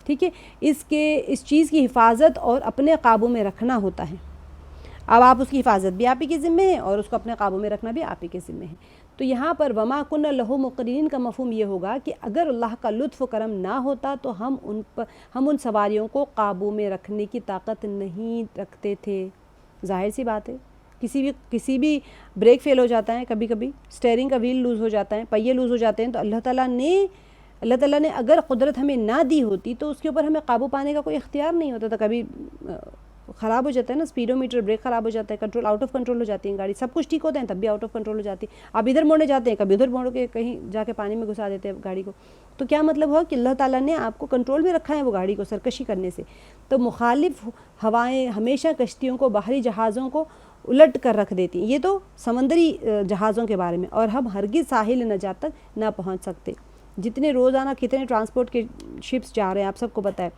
ٹھیک ہے، اس چیز کی حفاظت اور اپنے قابو میں رکھنا ہوتا ہے۔ اب آپ اس کی حفاظت بھی آپ ہی کے ذمے ہے اور اس کو اپنے قابو میں رکھنا بھی آپ ہی کے ذمے ہے۔ تو یہاں پر وما کن لہو مقرنین کا مفہوم یہ ہوگا کہ اگر اللہ کا لطف و کرم نہ ہوتا تو ہم ان سواریوں کو قابو میں رکھنے کی طاقت نہیں رکھتے تھے۔ ظاہر سی بات ہے، کسی بھی بریک فیل ہو جاتا ہے، کبھی کبھی اسٹیئرنگ کا ویل لوز ہو جاتا ہے، پہیے لوز ہو جاتے ہیں، تو اللہ تعالیٰ نے اگر قدرت ہمیں نہ دی ہوتی تو اس کے اوپر ہمیں قابو پانے کا کوئی اختیار نہیں ہوتا تھا۔ کبھی خراب ہو جاتا ہے نا، اسپیڈو میٹر، بریک خراب ہو جاتا ہے، کنٹرول آؤٹ آف کنٹرول ہو جاتی ہے گاڑی، سب کچھ ٹھیک ہوتا ہے تب بھی آؤٹ آف کنٹرول ہو جاتی ہے۔ آپ ادھر موڑنے جاتے ہیں، کبھی ادھر موڑ کے کہیں جا کے پانی میں گھسا دیتے ہیں گاڑی کو۔ تو کیا مطلب ہوا کہ اللہ تعالیٰ نے آپ کو کنٹرول میں رکھا ہے وہ گاڑی کو سرکشی کرنے سے۔ تو مخالف ہوائیں ہمیشہ کشتیوں کو، باہری جہازوں کو الٹ کر رکھ دیتی ہیں۔ یہ تو سمندری جہازوں کے بارے میں، اور ہم ہرگز ساحل نجات تک نہ پہنچ سکتے۔ جتنے روزانہ کتنے ٹرانسپورٹ کے شپس جا رہے ہیں آپ سب کو پتہ ہے،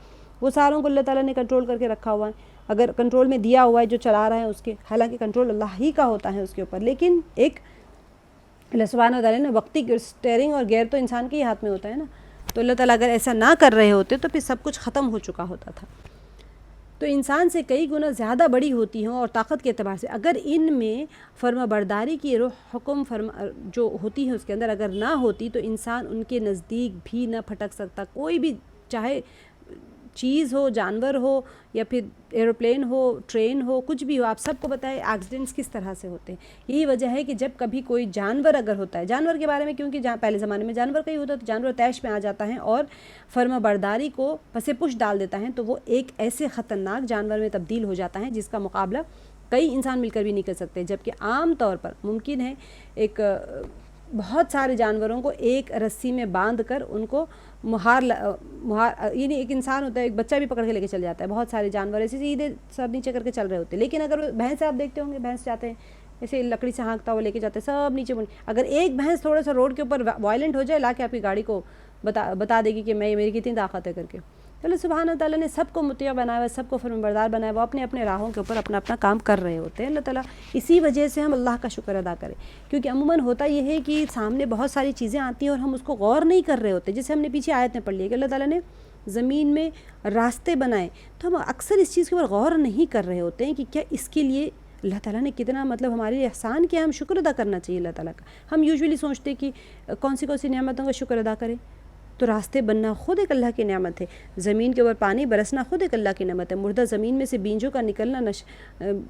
وہ ساروں کو اللہ تعالیٰ نے کنٹرول کر کے رکھا ہوا ہے۔ اگر کنٹرول میں دیا ہوا ہے جو چلا رہا ہے اس کے، حالانکہ کنٹرول اللہ ہی کا ہوتا ہے اس کے اوپر، لیکن ایک اللہ سبحانہ وتعالیٰ نے وقتی اسٹیئرنگ اور گیئر تو انسان کے ہی ہاتھ میں ہوتا ہے نا، تو اللہ تعالیٰ اگر ایسا نہ کر رہے ہوتے تو پھر سب کچھ ختم ہو چکا ہوتا تھا۔ تو انسان سے کئی گنا زیادہ بڑی ہوتی ہوں اور طاقت کے اعتبار سے، اگر ان میں فرما برداری کی روح حکم جو ہوتی ہے اس کے اندر اگر نہ ہوتی تو انسان ان کے نزدیک بھی نہ پھٹک سکتا، کوئی بھی چیز ہو، جانور ہو یا پھر ایروپلین ہو، ٹرین ہو، کچھ بھی ہو، آپ سب کو بتائیں ایکسیڈنٹس کس طرح سے ہوتے ہیں۔ یہی وجہ ہے کہ جب کبھی کوئی جانور اگر ہوتا ہے، جانور کے بارے میں کیونکہ پہلے زمانے میں جانور کا ہی ہوتا تو جانور طیش میں آ جاتا ہے اور فرما برداری کو پس پش ڈال دیتا ہے، تو وہ ایک ایسے خطرناک جانور میں تبدیل ہو جاتا ہے جس کا مقابلہ کئی انسان مل کر بھی نہیں کر سکتے، جبکہ عام طور پر ممکن ہے ایک بہت سارے جانوروں کو ایک رسی میں باندھ کر ان کو مہار یعنی ایک انسان ہوتا ہے، ایک بچہ بھی پکڑ کے لے کے چل جاتا ہے، بہت سارے جانور ایسے سیدھے سب نیچے کر کے چل رہے ہوتے ہیں، لیکن اگر بھینس آپ دیکھتے ہوں گے، بھینس جاتے ہیں ایسے لکڑی سے ہانکتا ہوا لے کے جاتے ہیں سب نیچے اگر ایک بھینس تھوڑا سا روڈ کے اوپر وائلنٹ ہو جائے، لا کے آپ کی گاڑی کو بتا دے گی کہ میری کتنی طاقت ہے کر کے۔ اللہ سبحانہ تعالیٰ نے سب کو مطیع بنایا ہوا، سب کو فرمانبردار بنایا، وہ اپنے اپنے راہوں کے اوپر اپنا اپنا کام کر رہے ہوتے ہیں۔ اللہ تعالیٰ اسی وجہ سے ہم اللہ کا شکر ادا کریں، کیونکہ عموماً ہوتا یہ ہے کہ سامنے بہت ساری چیزیں آتی ہیں اور ہم اس کو غور نہیں کر رہے ہوتے، جیسے ہم نے پیچھے آیت میں پڑھ لیا کہ اللہ تعالیٰ نے زمین میں راستے بنائے، تو ہم اکثر اس چیز کے اوپر غور نہیں کر رہے ہوتے ہیں کہ کیا اس کے لیے اللہ تعالیٰ نے کتنا ہمارے لیے احسان کیا، ہم شکر ادا کرنا چاہیے اللہ تعالیٰ کا۔ ہم یوزولی سوچتے کہ کون سی نعمتوں کا شکر ادا کریں، تو راستے بننا خود ایک اللہ کی نعمت ہے، زمین کے اوپر پانی برسنا خود ایک اللہ کی نعمت ہے، مردہ زمین میں سے بیجوں کا نکلنا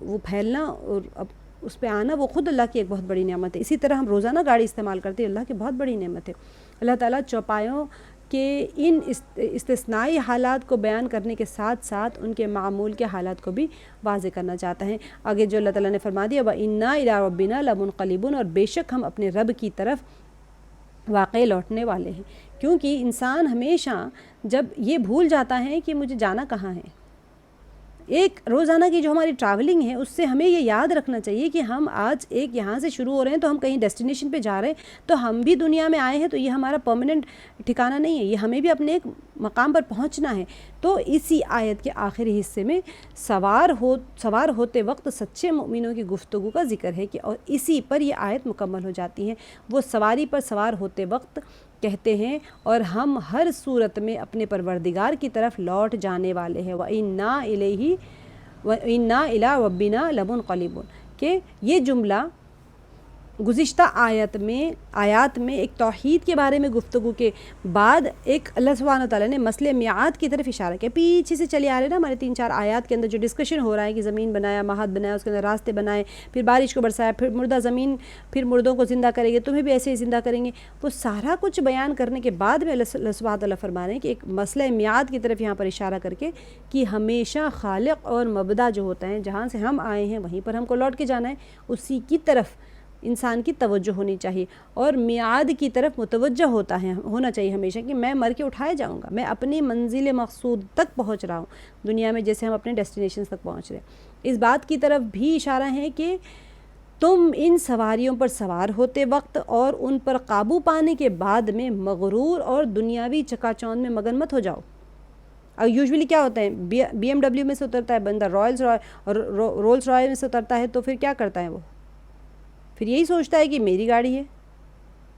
وہ پھیلنا اور اب اس پہ آنا وہ خود اللہ کی ایک بہت بڑی نعمت ہے۔ اسی طرح ہم روزانہ گاڑی استعمال کرتے ہیں، اللہ کی بہت بڑی نعمت ہے۔ اللہ تعالیٰ چوپایوں کے ان استثنائی حالات کو بیان کرنے کے ساتھ ساتھ ان کے معمول کے حالات کو بھی واضح کرنا چاہتا ہے۔ آگے جو اللہ تعالیٰ نے فرما دیا وَإِنَّا إِلَىٰ رَبِّنَا لَمُنْقَلِبُونَ، اور بے شک ہم اپنے رب کی طرف واقع لوٹنے والے ہیں، کیونکہ انسان ہمیشہ جب یہ بھول جاتا ہے کہ مجھے جانا کہاں ہے، ایک روزانہ کی جو ہماری ٹریولنگ ہے اس سے ہمیں یہ یاد رکھنا چاہیے کہ ہم آج ایک یہاں سے شروع ہو رہے ہیں تو ہم کہیں ڈیسٹینیشن پہ جا رہے ہیں، تو ہم بھی دنیا میں آئے ہیں، تو یہ ہمارا پرماننٹ ٹھکانہ نہیں ہے، یہ ہمیں بھی اپنے ایک مقام پر پہنچنا ہے۔ تو اسی آیت کے آخری حصے میں سوار ہوتے وقت سچے مومنوں کی گفتگو کا ذکر ہے کہ اور اسی پر یہ آیت مکمل ہو جاتی ہے۔ وہ سواری پر سوار ہوتے وقت کہتے ہیں اور ہم ہر صورت میں اپنے پروردگار کی طرف لوٹ جانے والے ہیں، وَإِنَّا إِلَىٰ رَبِّنَا لَمُنْقَلِبُونَ، کہ یہ جملہ گزشتہ آیات میں ایک توحید کے بارے میں گفتگو کے بعد ایک اللہ سبحانہ تعالیٰ نے مسئلے میعاد کی طرف اشارہ کیا۔ پیچھے سے چلے آ رہے نا ہمارے 3-4 آیات کے اندر جو ڈسکشن ہو رہا ہے کہ زمین بنایا، مہد بنایا، اس کے اندر راستے بنائے، پھر بارش کو برسایا، پھر مردہ زمین پھر مردوں کو زندہ کرے گے، تمہیں بھی ایسے ہی زندہ کریں گے، وہ سارا کچھ بیان کرنے کے بعد میں اللہ سبحانہ تعالیٰ فرما رہے ہیں کہ ایک مسئلہ میعاد کی طرف یہاں پر اشارہ کر کے کہ ہمیشہ خالق اور مبدا جو ہوتا ہے، جہاں سے ہم آئے ہیں وہیں پر ہم کو لوٹ کے جانا ہے، اسی کی طرف انسان کی توجہ ہونی چاہیے اور میعاد کی طرف متوجہ ہونا چاہیے ہمیشہ کہ میں مر کے اٹھایا جاؤں گا، میں اپنی منزل مقصود تک پہنچ رہا ہوں دنیا میں، جیسے ہم اپنے ڈیسٹینیشنز تک پہنچ رہے ہیں۔ اس بات کی طرف بھی اشارہ ہے کہ تم ان سواریوں پر سوار ہوتے وقت اور ان پر قابو پانے کے بعد میں مغرور اور دنیاوی چکا چوند میں مگن مت ہو جاؤ۔ اور یوزولی کیا ہوتا ہے، بی ایم ڈبلیو میں سے اترتا ہے بندہ، رولز رائس میں سے اترتا ہے، تو پھر کیا کرتا ہے وہ؟ پھر یہی سوچتا ہے کہ میری گاڑی ہے،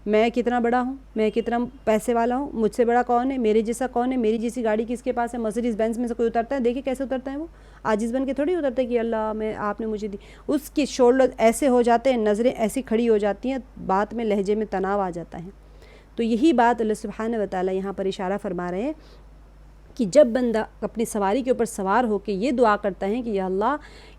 میں کتنا بڑا ہوں، میں کتنا پیسے والا ہوں، مجھ سے بڑا کون ہے، میرے جیسا کون ہے، میری جیسی گاڑی کس کے پاس ہے۔ مرسیڈیز بینز میں سے کوئی اترتا ہے، دیکھیں کیسے اترتا ہے، وہ عاجز بن کے تھوڑی اترتا ہے کہ اللہ آپ نے مجھے دی، اس کے شولڈر ایسے ہو جاتے ہیں، نظریں ایسی کھڑی ہو جاتی ہیں، بات میں لہجے میں تناؤ آ جاتا ہے۔ تو یہی بات اللہ سبحانہ و تعالیٰ یہاں پر اشارہ فرما رہے ہیں کہ جب بندہ اپنی سواری کے اوپر سوار ہو کے یہ دعا کرتا ہے کہ یا اللہ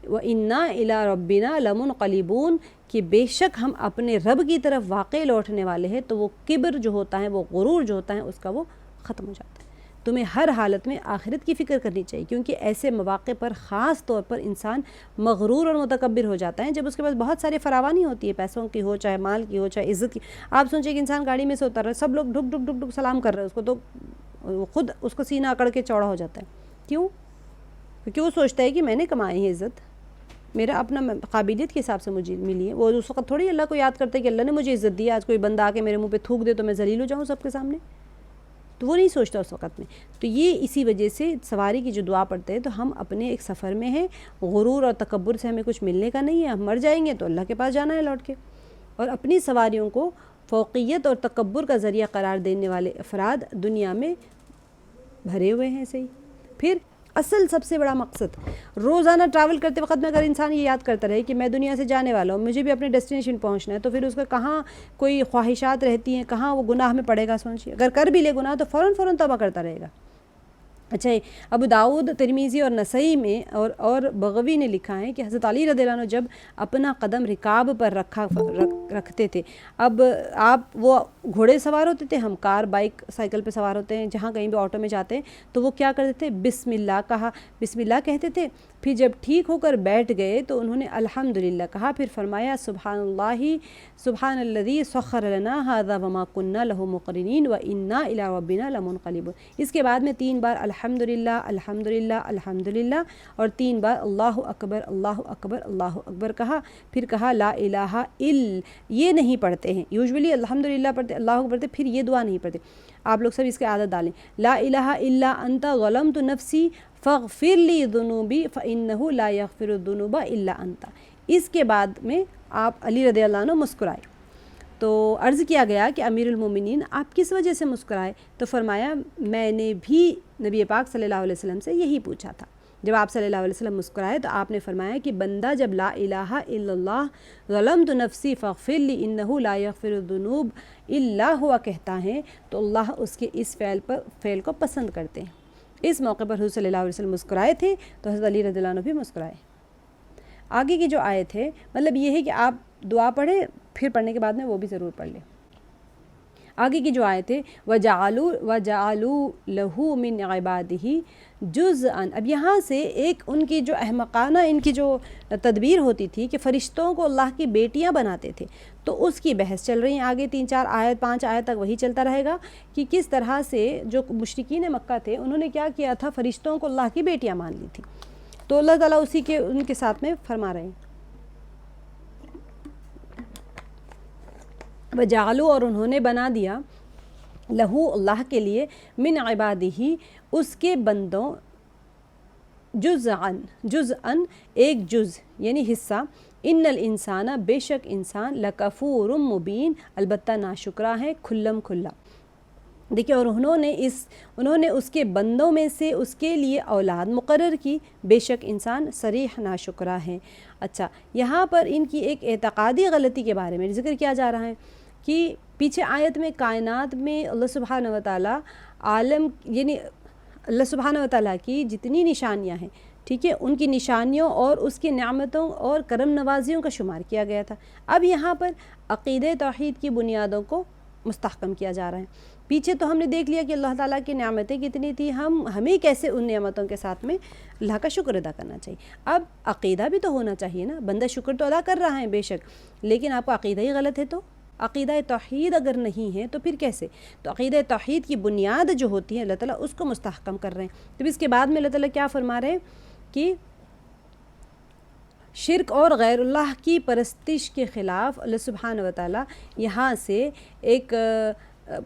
وَإِنَّا إِلَىٰ رَبِّنَا لَمُنْقَلِبُونَ، کہ بے شک ہم اپنے رب کی طرف واقع لوٹنے والے ہیں، تو وہ کبر جو ہوتا ہے، وہ غرور جو ہوتا ہے، اس کا وہ ختم ہو جاتا ہے۔ تمہیں ہر حالت میں آخرت کی فکر کرنی چاہیے، کیونکہ ایسے مواقع پر خاص طور پر انسان مغرور اور متکبر ہو جاتا ہے جب اس کے پاس بہت سارے فراوانی ہوتی ہے، پیسوں کی ہو، چاہے مال کی ہو، چاہے عزت کی۔ آپ سوچیں کہ انسان گاڑی میں سے اتر رہا ہے، سب لوگ ڈھک ڈھک ڈھک ڈھک سلام کر رہے ہیں اس کو، تو خود اس کو سینہ اکڑ کے چوڑا ہو جاتا ہے۔ کیوں؟ کیونکہ وہ سوچتا ہے کہ میں نے کمائی ہے عزت، میرا اپنا قابلیت کے حساب سے مجھے ملی ہے۔ وہ اس وقت تھوڑی اللہ کو یاد کرتے ہیں کہ اللہ نے مجھے عزت دی، آج کوئی بندہ آ کے میرے منہ پہ تھوک دے تو میں ذلیل ہو جاؤں سب کے سامنے، تو وہ نہیں سوچتا اس وقت میں۔ تو یہ اسی وجہ سے سواری کی جو دعا پڑھتے ہیں، تو ہم اپنے ایک سفر میں ہیں، غرور اور تکبر سے ہمیں کچھ ملنے کا نہیں ہے، ہم مر جائیں گے تو اللہ کے پاس جانا ہے لوٹ کے۔ اور اپنی سواریوں کو فوقیت اور تکبر کا ذریعہ قرار دینے والے افراد دنیا میں بھرے ہوئے ہیں۔ صحیح، پھر اصل سب سے بڑا مقصد روزانہ ٹریول کرتے وقت میں اگر انسان یہ یاد کرتا رہے کہ میں دنیا سے جانے والا ہوں، مجھے بھی اپنے ڈیسٹینیشن پہنچنا ہے، تو پھر اس کا کہاں کوئی خواہشات رہتی ہیں، کہاں وہ گناہ میں پڑے گا۔ سوچیے اگر کر بھی لے گناہ تو فوراً توبہ کرتا رہے گا، اچھا، ابو داؤد، ترمذی اور نسائی میں اور بغوی نے لکھا ہے کہ حضرت علی رضی اللہ عنہ جب اپنا قدم رکاب پر رکھتے تھے، اب آپ وہ گھوڑے سوار ہوتے تھے، ہم کار، بائک، سائیکل پہ سوار ہوتے ہیں، جہاں کہیں بھی آٹو میں جاتے ہیں تو وہ کیا کرتے تھے؟ بسم اللہ کہا، بسم اللہ کہتے تھے، پھر جب ٹھیک ہو کر بیٹھ گئے تو انہوں نے الحمدللہ کہا، پھر فرمایا سبحان اللہ سبحان الذی سخر لنا ھذا وما كنا له مقرنین وانا الی ربنا لمنقلبون۔ اس کے بعد میں 3 بار الحمدللہ الحمدللہ الحمدللہ اور 3 بار اللہ اکبر اللہ اکبر اللہ اکبر کہا، پھر کہا لا الہ الا، یہ نہیں پڑھتے ہیں یوزولی، الحمدللہ پڑھتے، اللہ اکبر پڑھتے، پھر یہ دعا نہیں پڑھتے، آپ لوگ سب اس کی عادت ڈالیں، لا الہ الا انت ظلمت نفسی فاغفر لی ذنوبی فانہ لا یغفر الذنوب الا انت۔ اس کے بعد میں آپ علی رضی اللہ عنہ مسکرائے، تو عرض کیا گیا کہ امیر المومنین آپ کس وجہ سے مسکرائے؟ تو فرمایا میں نے بھی نبی پاک صلی اللہ علیہ وسلم سے یہی پوچھا تھا۔ جب آپ صلی اللہ علیہ وسلم مسکرائے تو آپ نے فرمایا کہ بندہ جب لا الہ الا اللہ ظلمت نفسی فاغفر لی انہ لا یغفر الذنوب الا ہوا کہتا ہے تو اللہ اس کے اس فعل کو پسند کرتے ہیں۔ اس موقع پر حضور صلی اللہ علیہ وسلم مسکرائے تھے تو حضرت علی رضی اللہ عنہ بھی مسکرائے۔ آگے کی جو آیت ہے، مطلب یہ ہے کہ آپ دعا پڑھیں، پھر پڑھنے کے بعد میں وہ بھی ضرور پڑھ لیں۔ آگے کی جو آیت ہے وَجَعَلُوا لَهُ مِنْ عِبَادِهِ جُزْءًا، اب یہاں سے ایک ان کی جو احمقانہ ان کی جو تدبیر ہوتی تھی کہ فرشتوں کو اللہ کی بیٹیاں بناتے تھے، تو اس کی بحث چل رہی ہیں آگے 3-4 آیت 5 آیت تک وہی چلتا رہے گا کہ کس طرح سے جو مشرکین مکہ تھے انہوں نے کیا کیا تھا، فرشتوں کو اللہ کی بیٹیاں مان لی تھی۔ تو اللہ تعالیٰ اسی کے ان کے ساتھ میں فرما رہے ہیں وَجَعَلُوا، اور انہوں نے بنا دیا، لہو اللہ کے لیے، من عبادہ اس کے بندوں، جزءاً ایک جز یعنی حصہ، ان الانسان بے شک انسان لکفور مبین البتہ ناشکرا ہے کھلم کھلا۔ دیکھیں، اور انہوں نے اس کے بندوں میں سے اس کے لیے اولاد مقرر کی، بے شک انسان صریح ناشکرا ہے۔ اچھا، یہاں پر ان کی ایک اعتقادی غلطی کے بارے میں ذکر کیا جا رہا ہے کہ پیچھے آیت میں کائنات میں اللہ سبحانہ وتعالیٰ عالم، یعنی اللہ سبحانہ وتعالیٰ کی جتنی نشانیاں ہیں، ٹھیک ہے، ان کی نشانیوں اور اس کی نعمتوں اور کرم نوازیوں کا شمار کیا گیا تھا۔ اب یہاں پر عقیدہ توحید کی بنیادوں کو مستحکم کیا جا رہا ہے۔ پیچھے تو ہم نے دیکھ لیا کہ اللہ تعالیٰ کی نعمتیں کتنی تھی، ہمیں کیسے ان نعمتوں کے ساتھ میں اللہ کا شکر ادا کرنا چاہیے۔ اب عقیدہ بھی تو ہونا چاہیے نا، بندہ شکر تو ادا کر رہا ہے بے شک، لیکن آپ کا عقیدہ ہی غلط ہے، تو عقیدہ توحید اگر نہیں ہے تو پھر کیسے؟ تو عقیدہ توحید کی بنیاد جو ہوتی ہے اللہ تعالیٰ اس کو مستحکم کر رہے ہیں۔ تو اس کے بعد میں اللہ تعالیٰ کیا فرما رہے ہیں کہ شرک اور غیر اللہ کی پرستش کے خلاف اللہ سبحانہ وتعالیٰ یہاں سے ایک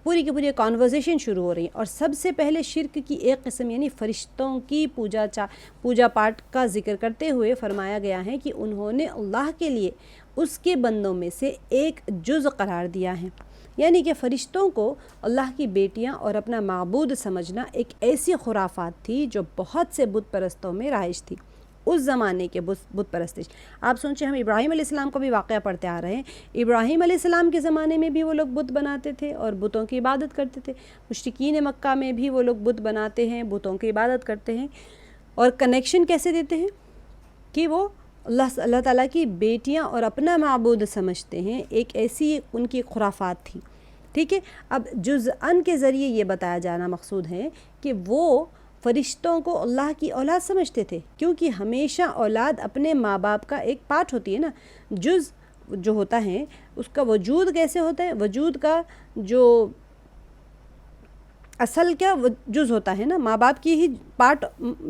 پوری کی پوری کانورزیشن شروع ہو رہی ہے، اور سب سے پہلے شرک کی ایک قسم یعنی فرشتوں کی پوجا پاٹ کا ذکر کرتے ہوئے فرمایا گیا ہے کہ انہوں نے اللہ کے لیے اس کے بندوں میں سے ایک جز قرار دیا ہے، یعنی کہ فرشتوں کو اللہ کی بیٹیاں اور اپنا معبود سمجھنا ایک ایسی خرافات تھی جو بہت سے بت پرستوں میں رائج تھی، اس زمانے کے بت پرستش۔ آپ سوچیں، ہم ابراہیم علیہ السلام کو بھی واقعہ پڑھتے آ رہے ہیں، ابراہیم علیہ السلام کے زمانے میں بھی وہ لوگ بت بناتے تھے اور بتوں کی عبادت کرتے تھے، مشرکین مکہ میں بھی وہ لوگ بت بناتے ہیں، بتوں کی عبادت کرتے ہیں، اور کنیکشن کیسے دیتے ہیں کہ وہ اللہ تعالیٰ کی بیٹیاں اور اپنا معبود سمجھتے ہیں، ایک ایسی ان کی خرافات تھی، ٹھیک ہے۔ اب جزءاً کے ذریعے یہ بتایا جانا مقصود ہے کہ وہ فرشتوں کو اللہ کی اولاد سمجھتے تھے، کیونکہ ہمیشہ اولاد اپنے ماں باپ کا ایک پارٹ ہوتی ہے نا۔ جز جو ہوتا ہے اس کا وجود کیسے ہوتا ہے، وجود کا جو اصل کیا جز ہوتا ہے نا، ماں باپ کی ہی پارٹ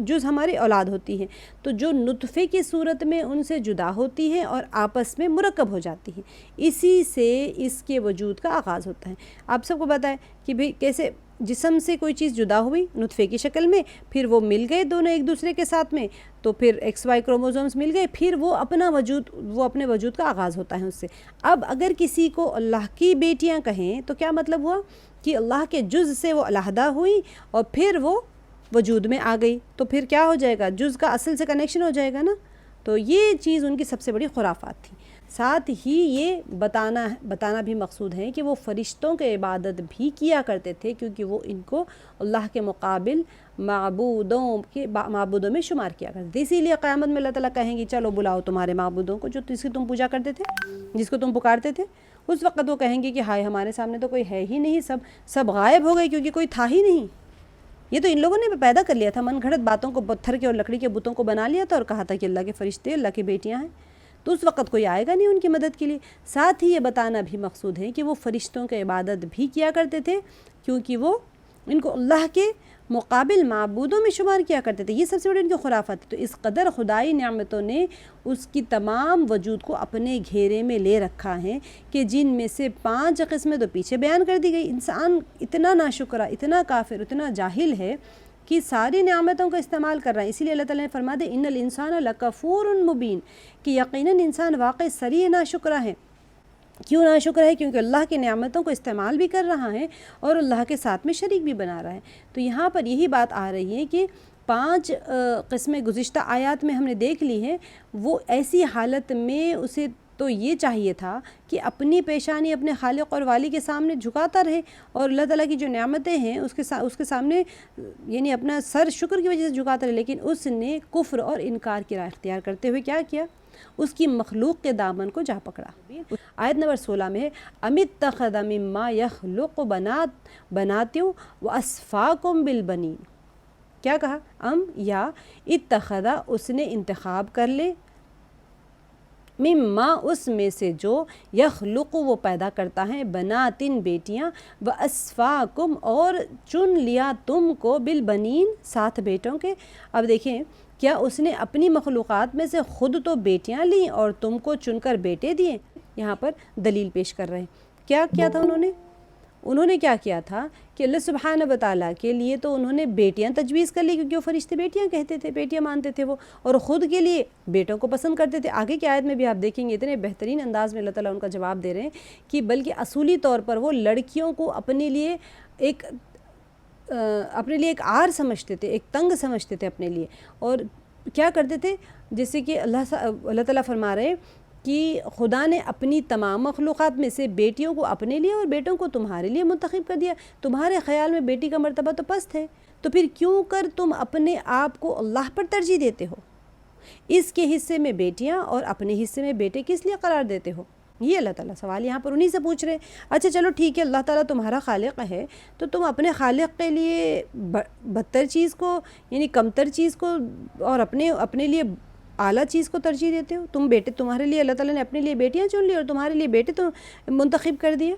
جز ہماری اولاد ہوتی ہے، تو جو نطفے کی صورت میں ان سے جدا ہوتی ہے اور آپس میں مرکب ہو جاتی ہے، اسی سے اس کے وجود کا آغاز ہوتا ہے۔ آپ سب کو پتہ ہے کہ بھئی کیسے جسم سے کوئی چیز جدا ہوئی نطفے کی شکل میں، پھر وہ مل گئے دونوں ایک دوسرے کے ساتھ میں، تو پھر XY کروموزومز مل گئے، پھر وہ اپنے وجود کا آغاز ہوتا ہے اس سے۔ اب اگر کسی کو اللہ کی بیٹیاں کہیں تو کیا مطلب ہوا کہ اللہ کے جز سے وہ علیحدہ ہوئی اور پھر وہ وجود میں آ گئی، تو پھر کیا ہو جائے گا، جز کا اصل سے کنیکشن ہو جائے گا نا۔ تو یہ چیز ان کی سب سے بڑی خرافات تھی۔ ساتھ ہی یہ بتانا بھی مقصود ہے کہ وہ فرشتوں کے عبادت بھی کیا کرتے تھے، کیونکہ وہ ان کو اللہ کے مقابل معبودوں میں شمار کیا کرتے تھے۔ اسی لیے قیامت میں اللہ تعالیٰ کہیں گی چلو بلاؤ تمہارے معبودوں کو، جس کی تم پوجا کرتے تھے، جس کو تم پکارتے تھے۔ اس وقت وہ کہیں گے کہ ہائے ہمارے سامنے تو کوئی ہے ہی نہیں، سب غائب ہو گئے، کیونکہ کوئی تھا ہی نہیں۔ یہ تو ان لوگوں نے پیدا کر لیا تھا، من گھڑت باتوں کو، پتھر کے اور لکڑی کے بتوں کو بنا لیا تھا اور کہا تھا کہ اللہ کے فرشتے اللہ کی بیٹیاں ہیں، تو اس وقت کوئی آئے گا نہیں ان کی مدد کے لیے۔ ساتھ ہی یہ بتانا بھی مقصود ہے کہ وہ فرشتوں کے عبادت بھی کیا کرتے تھے، کیونکہ وہ ان کو اللہ کے مقابل معبودوں میں شمار کیا کرتے تھے۔ یہ سب سے بڑی ان کی خرافت ہے۔ تو اس قدر خدائی نعمتوں نے اس کی تمام وجود کو اپنے گھیرے میں لے رکھا ہے کہ جن میں سے 5 قسمیں تو پیچھے بیان کر دی گئی۔ انسان اتنا ناشکرہ، اتنا کافر، اتنا جاہل ہے کہ ساری نعمتوں کا استعمال کر رہا ہے۔ اسی لیے اللہ تعالیٰ نے فرما دے ان الانسان لکفور مبین، کہ یقیناً انسان واقعی صریح ناشکرہ ہے۔ کیوں ناشکر ہے؟ کیونکہ اللہ کی نعمتوں کو استعمال بھی کر رہا ہے اور اللہ کے ساتھ میں شریک بھی بنا رہا ہے۔ تو یہاں پر یہی بات آ رہی ہے کہ 5 قسمیں گزشتہ آیات میں ہم نے دیکھ لی ہیں۔ وہ ایسی حالت میں اسے تو یہ چاہیے تھا کہ اپنی پیشانی اپنے خالق اور والی کے سامنے جھکاتا رہے، اور اللہ تعالیٰ کی جو نعمتیں ہیں اس کے سامنے یعنی اپنا سر شکر کی وجہ سے جھکاتا رہے، لیکن اس نے کفر اور انکار کی راہ اختیار کرتے ہوئے کیا کیا؟ اس کی مخلوق کے دامن کو جا پکڑا۔ آیت نمبر 16 میں ہے ام اتخذ مما یخلق بنات واصفاکم بالبنین، کیا کہا؟ ام یا اتخذ، اس نے انتخاب کر لے، مما، اس میں سے جو، یخلق، وہ پیدا کرتا ہے، بناتن، بیٹیاں، واسفاکم، اور چن لیا تم کو، بالبنین، 7 بیٹوں کے۔ اب دیکھیں کیا اس نے اپنی مخلوقات میں سے خود تو بیٹیاں لیں اور تم کو چن کر بیٹے دیے؟ یہاں پر دلیل پیش کر رہے ہیں۔ کیا کیا تھا انہوں نے کیا کیا تھا کہ اللہ سبحانہ وتعالیٰ کے لیے تو انہوں نے بیٹیاں تجویز کر لی، کیونکہ وہ فرشتے بیٹیاں کہتے تھے، بیٹیاں مانتے تھے وہ، اور خود کے لیے بیٹوں کو پسند کرتے تھے۔ آگے کی آیت میں بھی آپ دیکھیں گے اتنے بہترین انداز میں اللہ تعالیٰ ان کا جواب دے رہے ہیں کہ بلکہ اصولی طور پر وہ لڑکیوں کو اپنے لیے ایک عار سمجھتے تھے، ایک تنگ سمجھتے تھے اپنے لیے، اور کیا کرتے تھے؟ جیسے کہ اللہ تعالیٰ فرما رہے کہ خدا نے اپنی تمام مخلوقات میں سے بیٹیوں کو اپنے لیے اور بیٹوں کو تمہارے لیے منتخب کر دیا۔ تمہارے خیال میں بیٹی کا مرتبہ تو پست ہے، تو پھر کیوں کر تم اپنے آپ کو اللہ پر ترجیح دیتے ہو؟ اس کے حصے میں بیٹیاں اور اپنے حصے میں بیٹے کس لیے قرار دیتے ہو؟ یہ اللہ تعالیٰ سوال یہاں پر انہی سے پوچھ رہے ہیں۔ اچھا چلو ٹھیک ہے، اللہ تعالیٰ تمہارا خالق ہے، تو تم اپنے خالق کے لیے بدتر چیز کو، یعنی کمتر چیز کو، اور اپنے لیے اعلیٰ چیز کو ترجیح دیتے ہو۔ تمہارے لیے اللہ تعالیٰ نے اپنے لیے بیٹیاں چن لی اور تمہارے لیے بیٹے تو منتخب کر دیے۔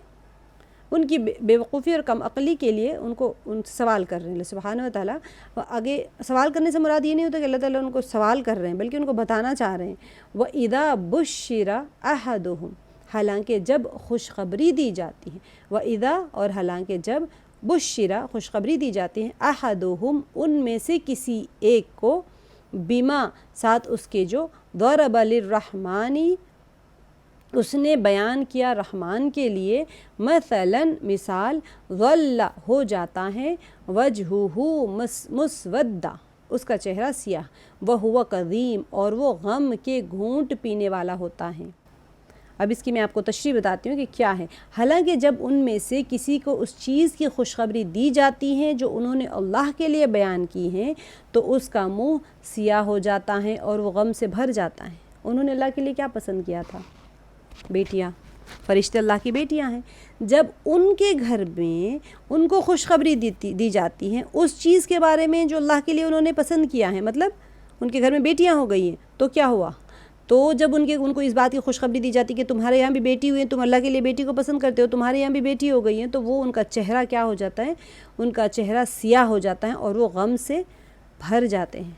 ان کی بے وقوفی اور کم عقلی کے لیے ان سے سوال کر رہے ہیں اللہ سبحانہ و تعالیٰ۔ آگے سوال کرنے سے مراد یہ نہیں ہوتا کہ اللہ تعالیٰ ان کو سوال کر رہے ہیں، بلکہ ان کو بتانا چاہ رہے ہیں وَإِذَا بُشِّرَ أَحَدُهُمْ، حالانکہ جب خوشخبری دی جاتی ہے، وَإِذَا، اور حالانکہ جب، بُشِّرَ، خوشخبری دی جاتی ہے، أَحَدُهُمْ، ان میں سے کسی ایک کو، بما، ساتھ اس کے جو، ضرب للرحمن، اس نے بیان کیا رحمان کے لیے، مثلاً، مثال، ظل، ہو جاتا ہے، وجہہ، مسودہ، اس کا چہرہ سیاہ، وہو کظیم، اور وہ غم کے گھونٹ پینے والا ہوتا ہے۔ اب اس کی میں آپ کو تشریح بتاتی ہوں کہ کیا ہے۔ حالانکہ جب ان میں سے کسی کو اس چیز کی خوشخبری دی جاتی ہے جو انہوں نے اللہ کے لیے بیان کی ہے، تو اس کا منہ سیاہ ہو جاتا ہے اور وہ غم سے بھر جاتا ہے۔ انہوں نے اللہ کے لیے کیا پسند کیا تھا؟ بیٹیاں، فرشتے اللہ کی بیٹیاں ہیں۔ جب ان کے گھر میں ان کو خوشخبری دی جاتی ہے اس چیز کے بارے میں جو اللہ کے لیے انہوں نے پسند کیا ہے، مطلب ان کے گھر میں بیٹیاں ہو گئی ہیں، تو کیا ہوا؟ تو جب ان کو اس بات کی خوشخبری دی جاتی کہ تمہارے یہاں بھی بیٹی ہوئی ہے، تم اللہ کے لیے بیٹی کو پسند کرتے ہو، تمہارے یہاں بھی بیٹی ہو گئی ہیں، تو وہ ان کا چہرہ کیا ہو جاتا ہے؟ ان کا چہرہ سیاہ ہو جاتا ہے اور وہ غم سے بھر جاتے ہیں۔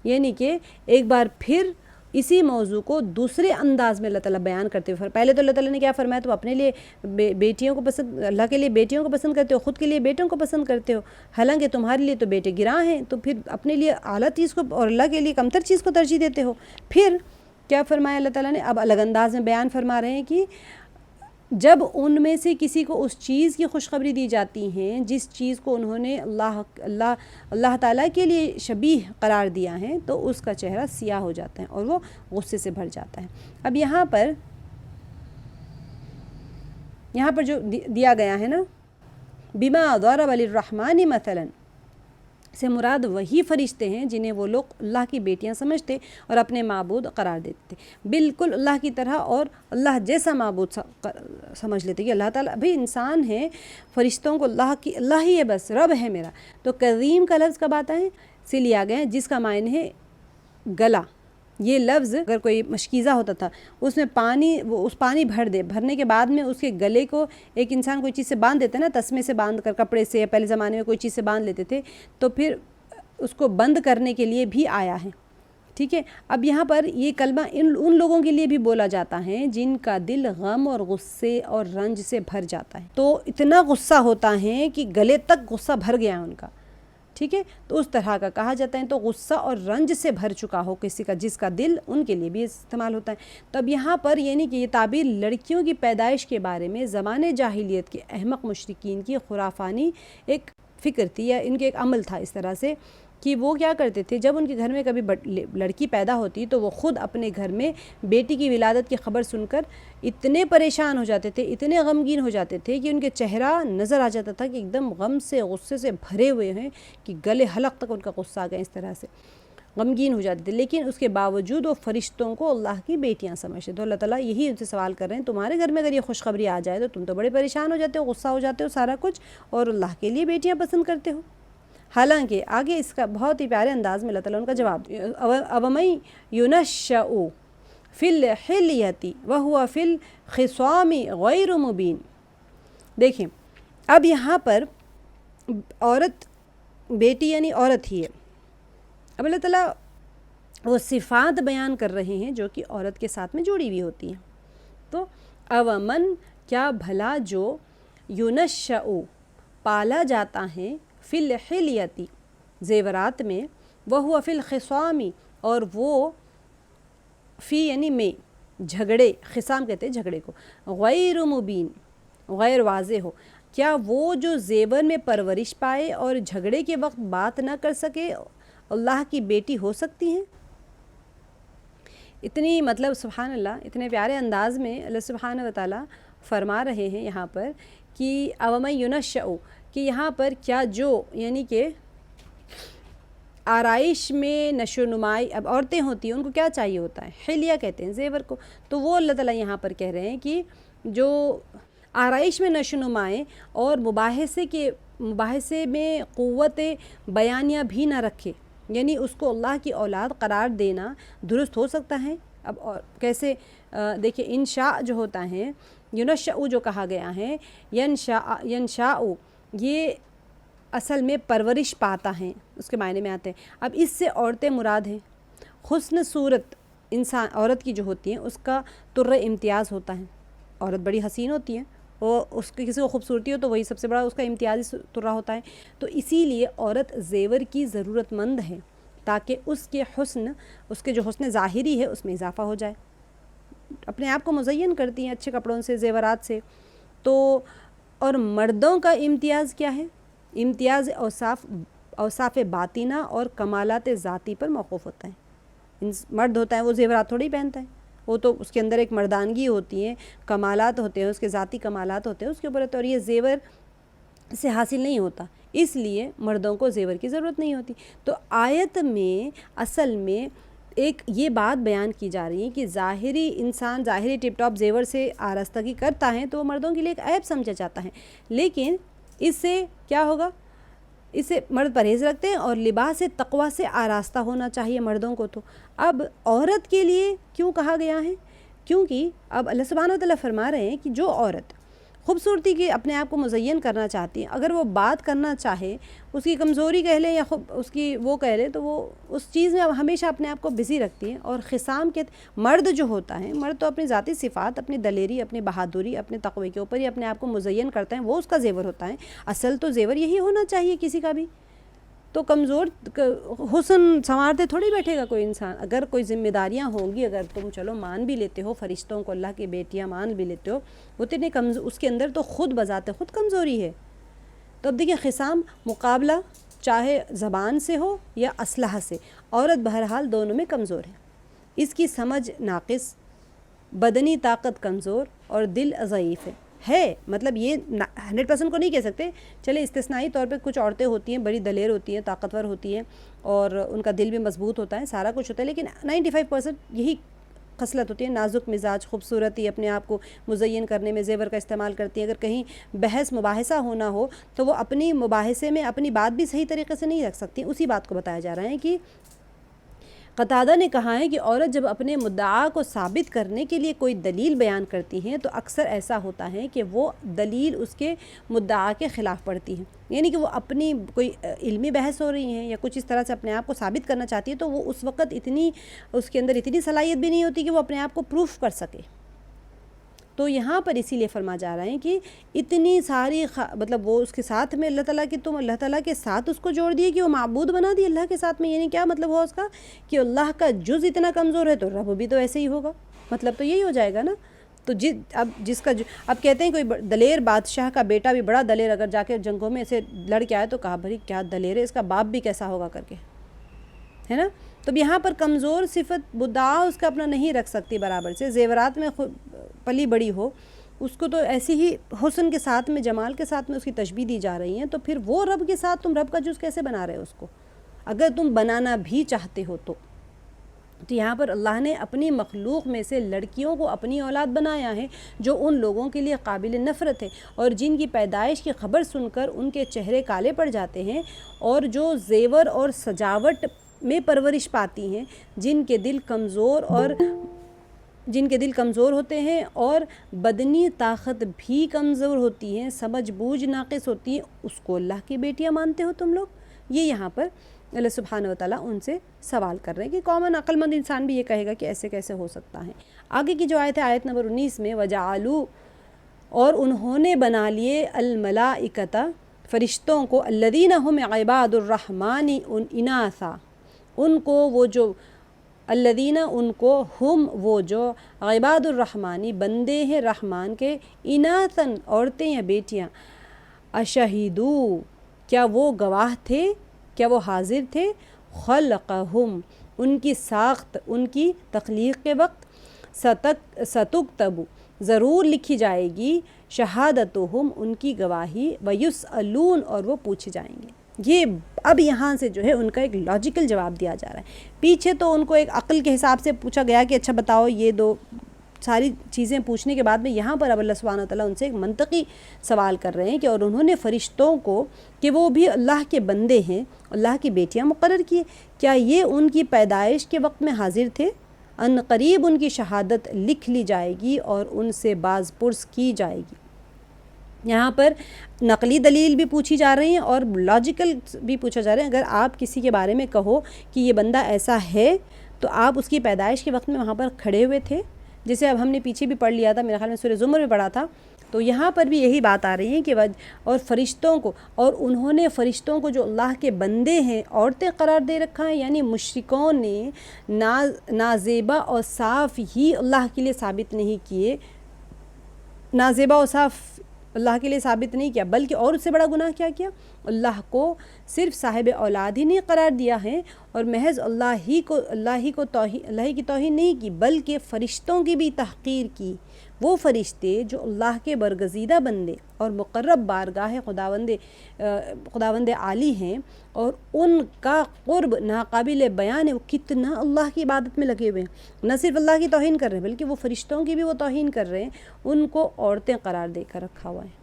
یعنی کہ ایک بار پھر اسی موضوع کو دوسرے انداز میں اللہ تعالیٰ بیان کرتے ہوئے، پہلے تو اللہ تعالیٰ نے کیا فرمایا؟ تم اپنے لیے بیٹیوں کو پسند، اللہ کے لیے بیٹیوں کو پسند کرتے ہو، خود کے لیے بیٹوں کو پسند کرتے ہو، حالانکہ تمہارے لیے تو بیٹے گراں ہیں، تو پھر اپنے لیے اعلیٰ چیز کو اور اللہ کے لیے کمتر چیز کو ترجیح دیتے ہو۔ پھر کیا فرمایا اللہ تعالیٰ نے؟ اب الگ انداز میں بیان فرما رہے ہیں کہ جب ان میں سے کسی کو اس چیز کی خوشخبری دی جاتی ہیں جس چیز کو انہوں نے اللہ تعالیٰ کے لیے شبیہ قرار دیا ہے تو اس کا چہرہ سیاہ ہو جاتا ہے اور وہ غصے سے بھر جاتا ہے۔ اب یہاں پر جو دیا گیا ہے نا، بما ضرب للرحمن مثلا، سے مراد وہی فرشتے ہیں جنہیں وہ لوگ اللہ کی بیٹیاں سمجھتے اور اپنے معبود قرار دیتے تھے، بالکل اللہ کی طرح اور اللہ جیسا معبود سمجھ لیتے کہ اللہ تعالیٰ بھی انسان ہے، فرشتوں کو اللہ ہی ہے، بس رب ہے میرا۔ تو کریم کا لفظ کب آتا ہے؟ سے لیا گیا ہے جس کا معنی ہے گلا۔ یہ لفظ اگر کوئی مشکیزہ ہوتا تھا اس میں پانی بھرنے کے بعد میں اس کے گلے کو ایک انسان کوئی چیز سے باندھ دیتے نا، تسمے سے باندھ کر، کپڑے سے، پہلے زمانے میں کوئی چیز سے باندھ لیتے تھے، تو پھر اس کو بند کرنے کے لیے بھی آیا ہے، ٹھیک ہے۔ اب یہاں پر یہ کلمہ ان لوگوں کے لیے بھی بولا جاتا ہے جن کا دل غم اور غصے اور رنج سے بھر جاتا ہے، تو اتنا غصہ ہوتا ہے کہ گلے تک غصہ بھر گیا ہے ان کا، ٹھیک ہے، تو اس طرح کا کہا جاتا ہے۔ تو غصہ اور رنج سے بھر چکا ہو کسی کا، جس کا دل، ان کے لیے بھی استعمال ہوتا ہے۔ تو اب یہاں پر یعنی کہ یہ تعبیر لڑکیوں کی پیدائش کے بارے میں زمانے جاہلیت کے احمق مشرکین کی خرافانی ایک فکر تھی، یا ان کے ایک عمل تھا اس طرح سے کہ وہ کیا کرتے تھے، جب ان کے گھر میں کبھی لڑکی پیدا ہوتی تو وہ خود اپنے گھر میں بیٹی کی ولادت کی خبر سن کر اتنے پریشان ہو جاتے تھے، اتنے غمگین ہو جاتے تھے کہ ان کے چہرہ نظر آ جاتا تھا کہ ایک دم غم سے، غصے سے بھرے ہوئے ہیں، کہ گلے حلق تک ان کا غصہ آ گیا، اس طرح سے غمگین ہو جاتے تھے۔ لیکن اس کے باوجود وہ فرشتوں کو اللہ کی بیٹیاں سمجھتے۔ تو اللہ تعالیٰ یہی ان سے سوال کر رہے ہیں، تمہارے گھر میں اگر یہ خوشخبری آ جائے تو تم تو بڑے پریشان ہو جاتے ہو، غصہ ہو جاتے ہو سارا کچھ، اور اللہ کے لیے بیٹیاں پسند کرتے ہو۔ حالانکہ آگے اس کا بہت ہی پیارے انداز میں اللہ تعالیٰ ان کا جواب، اوَمَن يُنَشَّأُ فِي الْحِلْيَةِ وَهُوَ فِي الْخِصَامِ غَيْرُ مُبِينٍ۔ دیکھیں اب یہاں پر عورت، بیٹی یعنی عورت ہی ہے، اب اللہ تعالیٰ وہ صفات بیان کر رہے ہیں جو کہ عورت کے ساتھ میں جڑی ہوئی ہوتی ہیں۔ تو اوَمَن، کیا بھلا، جو یُنَشَّأُ، پالا جاتا ہے، فی الحلیتی، زیورات میں، وہو فی الخصام، اور وہ فی یعنی میں، جھگڑے، خصام کہتے ہیں جھگڑے کو، غیر مبین، غیر واضح ہو، کیا وہ جو زیور میں پرورش پائے اور جھگڑے کے وقت بات نہ کر سکے اللہ کی بیٹی ہو سکتی ہیں؟ اتنی مطلب سبحان اللہ، اتنے پیارے انداز میں اللہ سبحانہ وتعالیٰ فرما رہے ہیں یہاں پر کہ اوَمَن يُنَشَّأُ، کہ یہاں پر کیا جو یعنی کہ آرائش میں نشو و نمائی، اب عورتیں ہوتی ہیں ان کو کیا چاہیے ہوتا ہے، حلیہ کہتے ہیں زیور کو، تو وہ اللہ تعالیٰ یہاں پر کہہ رہے ہیں کہ جو آرائش میں نشو و نمائیں اور مباحثے میں قوت بیانیہ بھی نہ رکھے، یعنی اس کو اللہ کی اولاد قرار دینا درست ہو سکتا ہے؟ اب کیسے دیکھیں، انشاء جو ہوتا ہے، ینشأ جو کہا گیا ہے، ینشاء یہ اصل میں پرورش پاتا ہے، اس کے معنی میں آتے ہیں۔ اب اس سے عورتیں مراد ہیں، حسن صورت انسان عورت کی جو ہوتی ہیں اس کا طر امتیاز ہوتا ہے، عورت بڑی حسین ہوتی ہے، وہ اس کی کسی کو خوبصورتی ہو تو وہی سب سے بڑا اس کا امتیازی طرہ ہوتا ہے، تو اسی لیے عورت زیور کی ضرورت مند ہے تاکہ اس کے جو حسن ظاہری ہے اس میں اضافہ ہو جائے، اپنے آپ کو مزین کرتی ہیں اچھے کپڑوں سے، زیورات سے۔ تو اور مردوں کا امتیاز کیا ہے؟ امتیاز اوصاف باطنہ اور کمالات ذاتی پر موقوف ہوتا ہے۔ مرد ہوتا ہے وہ زیورات تھوڑی پہنتا ہے، وہ تو اس کے اندر ایک مردانگی ہوتی ہے، کمالات ہوتے ہیں، اس کے ذاتی کمالات ہوتے ہیں اس کے اوپر، اور یہ زیور سے حاصل نہیں ہوتا، اس لیے مردوں کو زیور کی ضرورت نہیں ہوتی۔ تو آیت میں اصل میں ایک یہ بات بیان کی جا رہی ہے کہ ظاہری انسان ظاہری ٹپ ٹاپ زیور سے آراستگی کرتا ہے تو وہ مردوں کے لیے ایک عیب سمجھا جاتا ہے، لیکن اس سے کیا ہوگا، اس سے مرد پرہیز رکھتے ہیں اور لباس تقویٰ سے آراستہ ہونا چاہیے مردوں کو۔ تو اب عورت کے لیے کیوں کہا گیا ہے؟ کیونکہ اب اللہ سبحانہ وتعالیٰ فرما رہے ہیں کہ جو عورت خوبصورتی کی اپنے آپ کو مزین کرنا چاہتی ہے، اگر وہ بات کرنا چاہے، اس کی کمزوری کہہ لے یا اس کی وہ کہہ لے، تو وہ اس چیز میں ہمیشہ اپنے آپ کو بزی رکھتی ہے۔ اور خصام کے مرد جو ہوتا ہے، مرد تو اپنی ذاتی صفات، اپنی دلیری، اپنی بہادری، اپنے تقوی کے اوپر ہی اپنے آپ کو مزین کرتا ہے، وہ اس کا زیور ہوتا ہے۔ اصل تو زیور یہی ہونا چاہیے کسی کا بھی، تو کمزور حسن سنوارتے تھوڑی بیٹھے گا کوئی انسان. اگر کوئی ذمہ داریاں ہوں گی، اگر تم چلو مان بھی لیتے ہو فرشتوں کو اللہ کی بیٹیاں مان بھی لیتے ہو، وہ اتنے اس کے اندر تو خود بذات خود کمزوری ہے. تو اب دیکھیں خصام مقابلہ چاہے زبان سے ہو یا اسلحہ سے، عورت بہرحال دونوں میں کمزور ہے. اس کی سمجھ ناقص، بدنی طاقت کمزور اور دل ضعیف ہے. مطلب یہ 100% کو نہیں کہہ سکتے، چلے استثنائی طور پہ کچھ عورتیں ہوتی ہیں بڑی دلیر ہوتی ہیں، طاقتور ہوتی ہیں اور ان کا دل بھی مضبوط ہوتا ہے، سارا کچھ ہوتا ہے، لیکن 95% یہی خصلت ہوتی ہے، نازک مزاج، خوبصورتی، اپنے آپ کو مزین کرنے میں زیور کا استعمال کرتی ہیں. اگر کہیں بحث مباحثہ ہونا ہو تو وہ اپنی مباحثے میں اپنی بات بھی صحیح طریقے سے نہیں رکھ سکتی. اسی بات کو بتایا جا رہا ہے کہ قتادہ نے کہا ہے کہ عورت جب اپنے مدعا کو ثابت کرنے کے لیے کوئی دلیل بیان کرتی ہیں تو اکثر ایسا ہوتا ہے کہ وہ دلیل اس کے مدعا کے خلاف پڑتی ہے. یعنی کہ وہ اپنی کوئی علمی بحث ہو رہی ہیں یا کچھ اس طرح سے اپنے آپ کو ثابت کرنا چاہتی ہے، تو وہ اس وقت اس کے اندر اتنی صلاحیت بھی نہیں ہوتی کہ وہ اپنے آپ کو پروف کر سکے. تو یہاں پر اسی لیے فرما جا رہا ہے کہ اتنی ساری مطلب وہ اس کے ساتھ میں اللہ تعالیٰ کی، تم اللہ تعالیٰ کے ساتھ اس کو جوڑ دیے کہ وہ معبود بنا دی اللہ کے ساتھ میں. یعنی کیا مطلب ہوا اس کا کہ اللہ کا جز اتنا کمزور ہے تو رب بھی تو ایسے ہی ہوگا. مطلب تو یہی ہو جائے گا نا. تو اب جس کا اب کہتے ہیں کوئی دلیر بادشاہ کا بیٹا بھی بڑا دلیر اگر جا کے جنگوں میں سے لڑ کے آئے تو کہا بھائی کیا دلیر ہے، اس کا باپ بھی کیسا ہوگا کر کے، ہے نا. تو یہاں پر کمزور صفت مدعا اس کا اپنا نہیں رکھ سکتی برابر سے. زیورات میں پلی بڑی ہو اس کو تو ایسی ہی حسن کے ساتھ میں، جمال کے ساتھ میں اس کی تشبیہ دی جا رہی ہیں. تو پھر وہ رب کے ساتھ تم رب کا جز کیسے بنا رہے ہو اس کو، اگر تم بنانا بھی چاہتے ہو تو یہاں پر اللہ نے اپنی مخلوق میں سے لڑکیوں کو اپنی اولاد بنایا ہے جو ان لوگوں کے لیے قابل نفرت ہے اور جن کی پیدائش کی خبر سن کر ان کے چہرے کالے پڑ جاتے ہیں، اور جو زیور اور سجاوٹ میں پرورش پاتی ہیں، جن کے دل کمزور ہوتے ہیں اور بدنی طاقت بھی کمزور ہوتی ہیں، سمجھ بوجھ ناقص ہوتی ہے، اس کو اللہ کی بیٹیاں مانتے ہو تم لوگ. یہ یہاں پر اللہ سبحانہ و تعالیٰ ان سے سوال کر رہے ہیں کہ کامن عقل مند انسان بھی یہ کہے گا کہ ایسے کیسے ہو سکتا ہے. آگے کی جو آیت ہے آیت نمبر 19 میں وَجَعَلُوا، اور انہوں نے بنا لیے الملائکۃ فرشتوں کو، الذین ہم عباد الرحمن اناثا، ان کو وہ جو الذین ان کو، ہم وہ جو، عباد الرحمانی بندے ہیں رحمان کے، اناثن عورتیں یا بیٹیاں، اشہدو کیا وہ گواہ تھے، کیا وہ حاضر تھے، خلقہم ان کی ساخت، ان کی تخلیق کے وقت، ستکتب ضرور لکھی جائے گی، شہادتہم ان کی گواہی، ویسألون اور وہ پوچھے جائیں گے. یہ اب یہاں سے جو ہے ان کا ایک لاجیکل جواب دیا جا رہا ہے. پیچھے تو ان کو ایک عقل کے حساب سے پوچھا گیا کہ اچھا بتاؤ یہ دو ساری چیزیں پوچھنے کے بعد میں یہاں پر اب اللہ سبحانہ و تعالیٰ ان سے ایک منطقی سوال کر رہے ہیں کہ اور انہوں نے فرشتوں کو کہ وہ بھی اللہ کے بندے ہیں، اللہ کی بیٹیاں مقرر کیے، کیا یہ ان کی پیدائش کے وقت میں حاضر تھے؟ ان قریب ان کی شہادت لکھ لی جائے گی اور ان سے باز پرس کی جائے گی. یہاں پر نقلی دلیل بھی پوچھی جا رہی ہیں اور لاجیکل بھی پوچھا جا رہا ہے. اگر آپ کسی کے بارے میں کہو کہ یہ بندہ ایسا ہے تو آپ اس کی پیدائش کے وقت میں وہاں پر کھڑے ہوئے تھے، جسے اب ہم نے پیچھے بھی پڑھ لیا تھا، میرے خیال میں سورہ زمر میں پڑھا تھا. تو یہاں پر بھی یہی بات آ رہی ہے کہ اور فرشتوں کو، اور انہوں نے فرشتوں کو جو اللہ کے بندے ہیں عورتیں قرار دے رکھا ہے. یعنی مشرکوں نے نازیبا اور صاف ہی اللہ کے لیے ثابت نہیں کیے، نازیبا اور صاف اللہ کے لیے ثابت نہیں کیا، بلکہ اور اس سے بڑا گناہ کیا کیا، اللہ کو صرف صاحب اولاد ہی نہیں قرار دیا ہے اور محض اللہ ہی کی توہین نہیں کی، بلکہ فرشتوں کی بھی تحقیر کی. وہ فرشتے جو اللہ کے برگزیدہ بندے اور مقرب بارگاہ خداوند عالی ہیں اور ان کا قرب ناقابل بیان ہے، وہ کتنا اللہ کی عبادت میں لگے ہوئے ہیں، نہ صرف اللہ کی توہین کر رہے ہیں بلکہ وہ فرشتوں کی بھی وہ توہین کر رہے ہیں، ان کو عورتیں قرار دے کر رکھا ہوا ہے.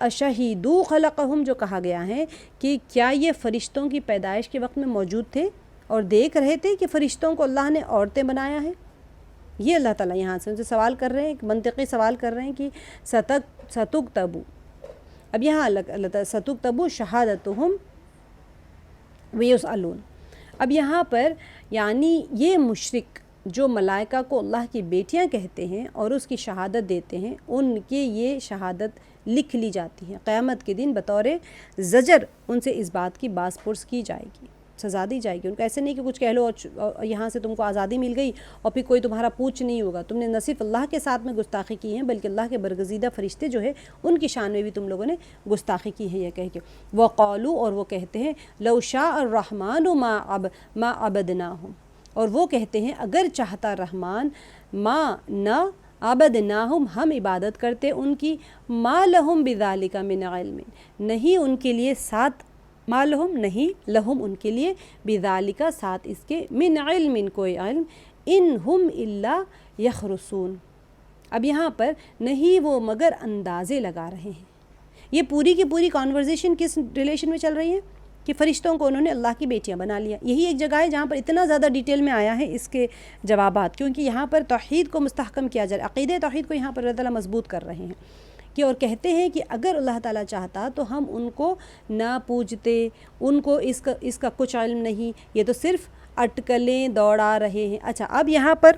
اشہدوا خلقہم جو کہا گیا ہے کہ کیا یہ فرشتوں کی پیدائش کے وقت میں موجود تھے اور دیکھ رہے تھے کہ فرشتوں کو اللہ نے عورتیں بنایا ہے. یہ اللہ تعالیٰ یہاں سے ان سے سوال کر رہے ہیں، ایک منطقی سوال کر رہے ہیں کہ ستکتبو. اب یہاں اللہ تعالیٰ ستکتبو شہادتہم ویسألون. اب یہاں پر یعنی یہ مشرک جو ملائکہ کو اللہ کی بیٹیاں کہتے ہیں اور اس کی شہادت دیتے ہیں ان کے یہ شہادت لکھ لی جاتی ہیں، قیامت کے دن بطور زجر ان سے اس بات کی باز پرس کی جائے گی، سزا دی جائے گی ان کو۔ ایسے نہیں کہ کچھ کہہ لو اور یہاں سے تم کو آزادی مل گئی اور پھر کوئی تمہارا پوچھ نہیں ہوگا، تم نے نہ صرف اللہ کے ساتھ میں گستاخی کی ہے بلکہ اللہ کے برگزیدہ فرشتے جو ہے ان کی شان میں بھی تم لوگوں نے گستاخی کی ہے، یہ کہہ کے وقالو، اور وہ کہتے ہیں لو شاء الرحمن ما عبدناہم، اور وہ کہتے ہیں اگر چاہتا رحمان ما نہ عبدناہم ہم عبادت کرتے ان کی، ما لہم بذالک من علم، نہیں ان کے لیے ساتھ، ما لہم نہیں، لہم ان کے لیے، بذالک ساتھ اس کے، من علم کوئی علم، ان ہم الا یخرصون، اب یہاں پر نہیں وہ مگر اندازے لگا رہے ہیں۔ یہ پوری کی پوری کانورزیشن کس ریلیشن میں چل رہی ہے کہ فرشتوں کو انہوں نے اللہ کی بیٹیاں بنا لیا۔ یہی ایک جگہ ہے جہاں پر اتنا زیادہ ڈیٹیل میں آیا ہے اس کے جوابات، کیونکہ یہاں پر توحید کو مستحکم کیا جا رہا ہے، عقیدہ توحید کو یہاں پر اللہ تعالیٰ مضبوط کر رہے ہیں کہ، اور کہتے ہیں کہ اگر اللہ تعالیٰ چاہتا تو ہم ان کو نہ پوجتے، ان کو اس کا کچھ علم نہیں، یہ تو صرف اٹکلیں دوڑا رہے ہیں۔ اچھا، اب یہاں پر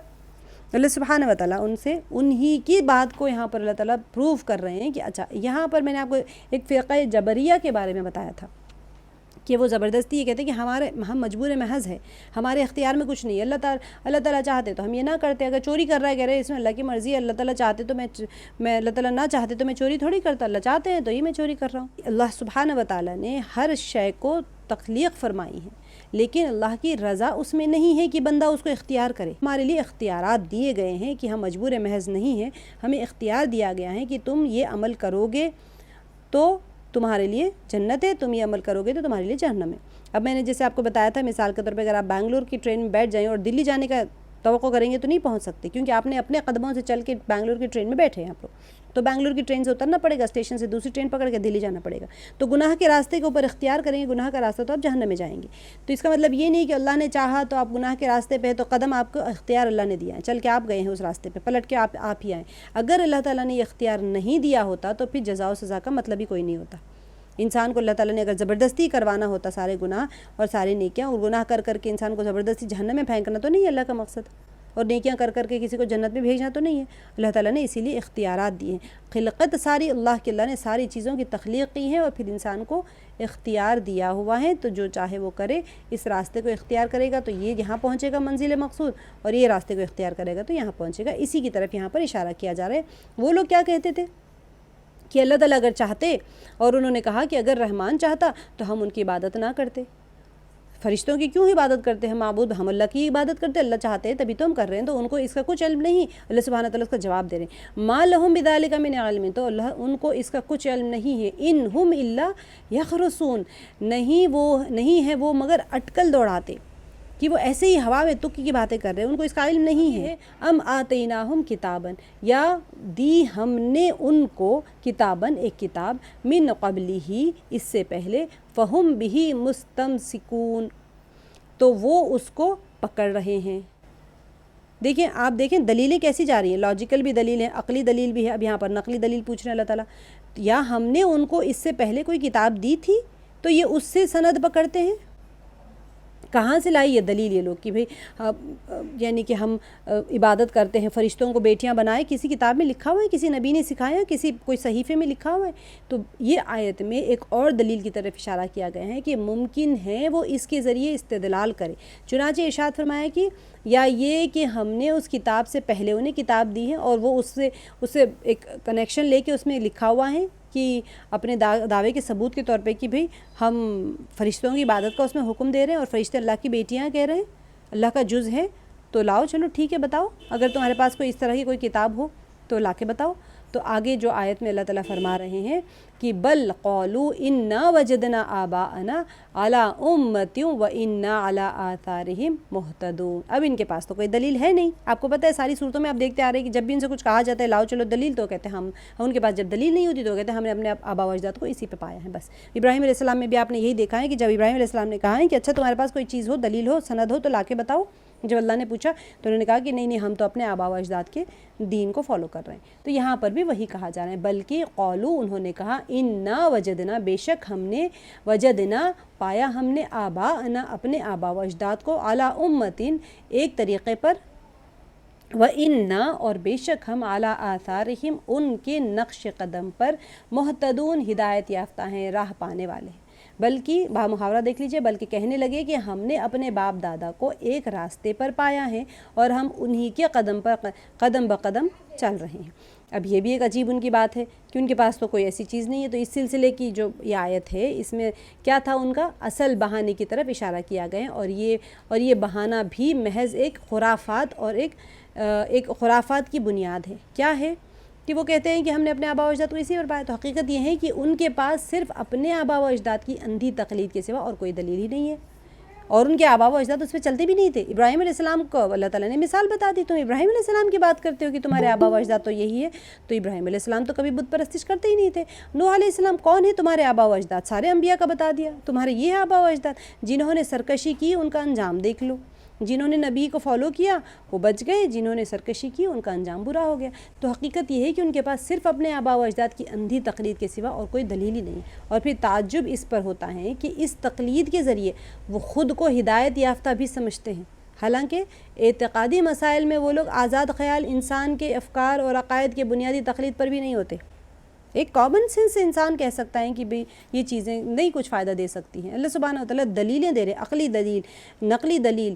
اللہ سبحانہ و تعالیٰ ان سے انہی کی بات کو یہاں پر اللہ تعالیٰ پروف کر رہے ہیں کہ اچھا، یہاں پر میں نے آپ کو ایک فرقہ جبریہ کے بارے میں بتایا تھا کہ وہ زبردستی یہ کہتے ہیں کہ ہم مجبور محض ہے، ہمارے اختیار میں کچھ نہیں ہے، اللہ تعالیٰ چاہتے تو ہم یہ نہ کرتے، اگر چوری کر رہا ہے کہہ رہے اس میں اللہ کی مرضی ہے، اللہ تعالیٰ چاہتے تو میں اللہ تعالیٰ نہ چاہتے تو میں چوری تھوڑی کرتا، اللہ چاہتے ہیں تو یہ میں چوری کر رہا ہوں۔ اللہ سبحانہ و تعالیٰ نے ہر شے کو تخلیق فرمائی ہے، لیکن اللہ کی رضا اس میں نہیں ہے کہ بندہ اس کو اختیار کرے۔ ہمارے لیے اختیارات دیے گئے ہیں کہ ہم مجبور محض نہیں ہیں، ہمیں اختیار دیا گیا ہے کہ تم یہ عمل کرو گے تو تمہارے لیے جنت ہے، تم یہ عمل کرو گے تو تمہارے لیے جہنم ہے۔ اب میں نے جیسے آپ کو بتایا تھا مثال کے طور پہ، اگر آپ بنگلور کی ٹرین میں بیٹھ جائیں اور دلی جانے کا توقع کریں گے تو نہیں پہنچ سکتے، کیونکہ آپ نے اپنے قدموں سے چل کے بنگلور کی ٹرین میں بیٹھے ہیں آپ لوگ، تو بنگلور کی ٹرین سے اترنا پڑے گا، اسٹیشن سے دوسری ٹرین پکڑ کے دلی جانا پڑے گا، تو گناہ کے راستے کے اوپر اختیار کریں گے، گناہ کا راستہ تو آپ جہنم میں جائیں گے۔ تو اس کا مطلب یہ نہیں کہ اللہ نے چاہا تو آپ گناہ کے راستے پہ، تو قدم آپ کو اختیار اللہ نے دیا ہے، چل کے آپ گئے ہیں اس راستے پہ، پلٹ کے آپ ہی آئیں۔ اگر اللہ تعالیٰ نے یہ اختیار نہیں دیا ہوتا تو پھر جزا و سزا کا مطلب ہی کوئی نہیں ہوتا۔ انسان کو اللہ تعالیٰ نے اگر زبردستی کروانا ہوتا سارے گناہ اور سارے نیکیاں، اور گناہ کر کر کے انسان کو زبردستی جہنم میں پھینکنا تو نہیں ہے اللہ کا مقصد، اور نیکیاں کر کر کے کسی کو جنت میں بھیجنا تو نہیں ہے۔ اللہ تعالیٰ نے اسی لیے اختیارات دیے ہیں، خلقت ساری اللہ کے، اللہ نے ساری چیزوں کی تخلیق کی ہے اور پھر انسان کو اختیار دیا ہوا ہے، تو جو چاہے وہ کرے، اس راستے کو اختیار کرے گا تو یہ یہاں پہنچے گا منزل مقصود، اور یہ راستے کو اختیار کرے گا تو یہاں پہنچے گا۔ اسی کی طرف یہاں پر اشارہ کیا جا رہا ہے۔ وہ لوگ کیا کہتے تھے کہ اللہ تعالیٰ اگر چاہتے، اور انہوں نے کہا کہ اگر رحمان چاہتا تو ہم ان کی عبادت نہ کرتے، فرشتوں کی کیوں عبادت کرتے ہیں معبود، ہم اللہ کی عبادت کرتے، اللہ چاہتے ہیں تبھی تو ہم کر رہے ہیں، تو ان کو اس کا کچھ علم نہیں۔ اللہ سبحانہ تعالیٰ اس کا جواب دے رہے ہیں، ما لہم بذالک من علم، تو اللہ ان کو اس کا کچھ علم نہیں ہے، ان ہم الا یخرصون، نہیں ہے وہ مگر اٹکل دوڑاتے، کہ وہ ایسے ہی ہوا میں تکی کی باتیں کر رہے ہیں، ان کو اس کا علم نہیں ہے۔ ام آتیناہم کتابن، یا دی ہم نے ان کو کتابن ایک کتاب، من قبلہ اس سے پہلے، فہم بہ مستمسکون، تو وہ اس کو پکڑ رہے ہیں۔ دیکھیں، آپ دیکھیں دلیلیں کیسی جا رہی ہیں، لاجیکل بھی دلیل ہے، عقلی دلیل بھی ہے، اب یہاں پر نقلی دلیل پوچھ رہے ہیں اللہ تعالیٰ، یا ہم نے ان کو اس سے پہلے کوئی کتاب دی تھی تو یہ اس سے سند پکڑتے ہیں۔ کہاں سے لائی یہ دلیل یہ لوگ کہ بھئی یعنی کہ ہم عبادت کرتے ہیں، فرشتوں کو بیٹیاں بنائے، کسی کتاب میں لکھا ہوا ہے، کسی نبی نے سکھایا، کوئی صحیفے میں لکھا ہوا ہے؟ تو یہ آیت میں ایک اور دلیل کی طرف اشارہ کیا گیا ہے کہ ممکن ہے وہ اس کے ذریعے استدلال کرے۔ چنانچہ ارشاد فرمایا کہ یا یہ کہ ہم نے اس کتاب سے پہلے انہیں کتاب دی ہے اور وہ اس سے ایک کنیکشن لے کے اس میں لکھا ہوا ہے کہ اپنے دعوے کے ثبوت کے طور پہ کہ بھئی ہم فرشتوں کی عبادت کا اس میں حکم دے رہے ہیں اور فرشتے اللہ کی بیٹیاں کہہ رہے ہیں، اللہ کا جز ہے، تو لاؤ، چلو ٹھیک ہے، بتاؤ اگر تمہارے پاس کوئی اس طرح کی کوئی کتاب ہو تو لا کے بتاؤ۔ تو آگے جو آیت میں اللہ تعالیٰ فرما رہے ہیں کہ بل قالوا انا وجدنا آباءنا علی امۃ وانا علی آثارہم مہتدون۔ اب ان کے پاس تو کوئی دلیل ہے نہیں۔ آپ کو پتہ ہے ساری صورتوں میں آپ دیکھتے آ رہے ہیں کہ جب بھی ان سے کچھ کہا جاتا ہے لاؤ چلو دلیل، تو کہتے ہیں ہم ان کے پاس جب دلیل نہیں ہوتی تو کہتے ہیں ہم نے اپنے آباء و اجداد کو اسی پہ پایا ہے بس۔ ابراہیم علیہ السلام میں بھی آپ نے یہی دیکھا ہے کہ جب ابراہیم علیہ السلام نے کہا ہے کہ اچھا تمہارے پاس کوئی چیز ہو، دلیل ہو، سند ہو تو لا کے بتاؤ، جب اللہ نے پوچھا تو انہوں نے کہا کہ نہیں ہم تو اپنے آباء و اجداد کے دین کو فالو کر رہے ہیں۔ تو یہاں پر بھی وہی کہا جا رہا ہے، بلکہ قالو انہوں نے کہا انا وجدنا، بے شک ہم نے، وجدنا پایا ہم نے، آباءنا اپنے آباء و اجداد کو، علی امتن ایک طریقے پر، وَإِنَّا اور بے شک ہم عَلَىٰ آثَارِهِمْ ان کے نقش قدم پر مہتدون ہدایت یافتہ ہیں، راہ پانے والے ہیں۔ بلکہ محاورہ دیکھ لیجئے، بلکہ کہنے لگے کہ ہم نے اپنے باپ دادا کو ایک راستے پر پایا ہے اور ہم انہی کے قدم پر قدم بقدم چل رہے ہیں۔ اب یہ بھی ایک عجیب ان کی بات ہے کہ ان کے پاس تو کوئی ایسی چیز نہیں ہے۔ تو اس سلسلے کی جو یہ آیت ہے اس میں کیا تھا ان کا اصل بہانے کی طرف اشارہ کیا گیا، اور یہ بہانہ بھی محض ایک خرافات اور ایک خرافات کی بنیاد ہے۔ کیا ہے کہ وہ کہتے ہیں کہ ہم نے اپنے آباء و اجداد کو اسی پر پایا، تو حقیقت یہ ہے کہ ان کے پاس صرف اپنے آباء و اجداد کی اندھی تقلید کے سوا اور کوئی دلیل ہی نہیں ہے، اور ان کے آباء و اجداد اس پہ چلتے بھی نہیں تھے۔ ابراہیم علیہ السلام کو اللہ تعالیٰ نے مثال بتا دی، تم ابراہیم علیہ السلام کی بات کرتے ہو کہ تمہارے آباء و اجداد تو یہی ہے، تو ابراہیم علیہ السلام تو کبھی بت پرستش کرتے ہی نہیں تھے۔ نوح علیہ السلام کون ہے تمہارے آباء و اجداد؟ سارے انبیاء کا بتا دیا، تمہارے یہ آباء و اجداد جنہوں نے سرکشی کی ان کا انجام دیکھ لو، جنہوں نے نبی کو فالو کیا وہ بچ گئے، جنہوں نے سرکشی کی ان کا انجام برا ہو گیا۔ تو حقیقت یہ ہے کہ ان کے پاس صرف اپنے آباء و اجداد کی اندھی تقلید کے سوا اور کوئی دلیل ہی نہیں۔ اور پھر تعجب اس پر ہوتا ہے کہ اس تقلید کے ذریعے وہ خود کو ہدایت یافتہ بھی سمجھتے ہیں، حالانکہ اعتقادی مسائل میں وہ لوگ آزاد خیال انسان کے افکار اور عقائد کے بنیادی تقلید پر بھی نہیں ہوتے۔ ایک کامن سینس انسان کہہ سکتا ہے کہ بھئی یہ چیزیں نہیں کچھ فائدہ دے سکتی ہیں۔ اللہ سبحانہ و تعالیٰ دلیلیں دے رہے، عقلی دلیل، نقلی دلیل،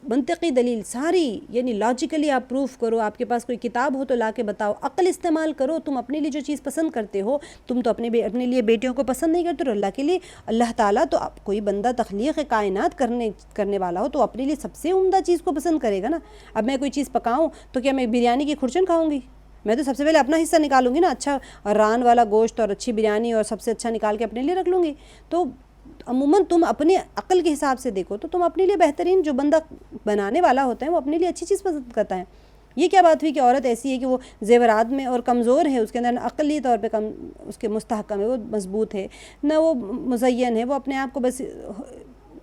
منطقی دلیل، ساری یعنی لاجیکلی آپ پروف کرو، آپ کے پاس کوئی کتاب ہو تو لا کے بتاؤ، عقل استعمال کرو، تم اپنے لیے جو چیز پسند کرتے ہو، تم تو اپنے لیے بیٹیوں کو پسند نہیں کرتے ہو، اللہ کے لیے اللہ تعالیٰ تو کوئی بندہ تخلیق کائنات کرنے والا ہو تو اپنے لیے سب سے عمدہ چیز کو پسند کرے گا نا۔ اب میں کوئی چیز پکاؤں تو کیا میں بریانی کی کھرچن کھاؤں گی؟ میں تو سب سے پہلے اپنا حصہ نکالوں گی نا، اچھا ران والا گوشت اور اچھی بریانی اور سب سے اچھا نکال کے اپنے لیے رکھ لوں گی۔ تو عموماً تم اپنے عقل کے حساب سے دیکھو تو تم اپنے لیے بہترین، جو بندہ بنانے والا ہوتا ہے وہ اپنے لیے اچھی چیز پسند کرتا ہے۔ یہ کیا بات ہوئی کہ عورت ایسی ہے کہ وہ زیورات میں اور کمزور ہے، اس کے اندر عقلی طور پہ اس کے مستحکم ہے، وہ مضبوط ہے، نہ وہ مزین ہے، وہ اپنے آپ کو بس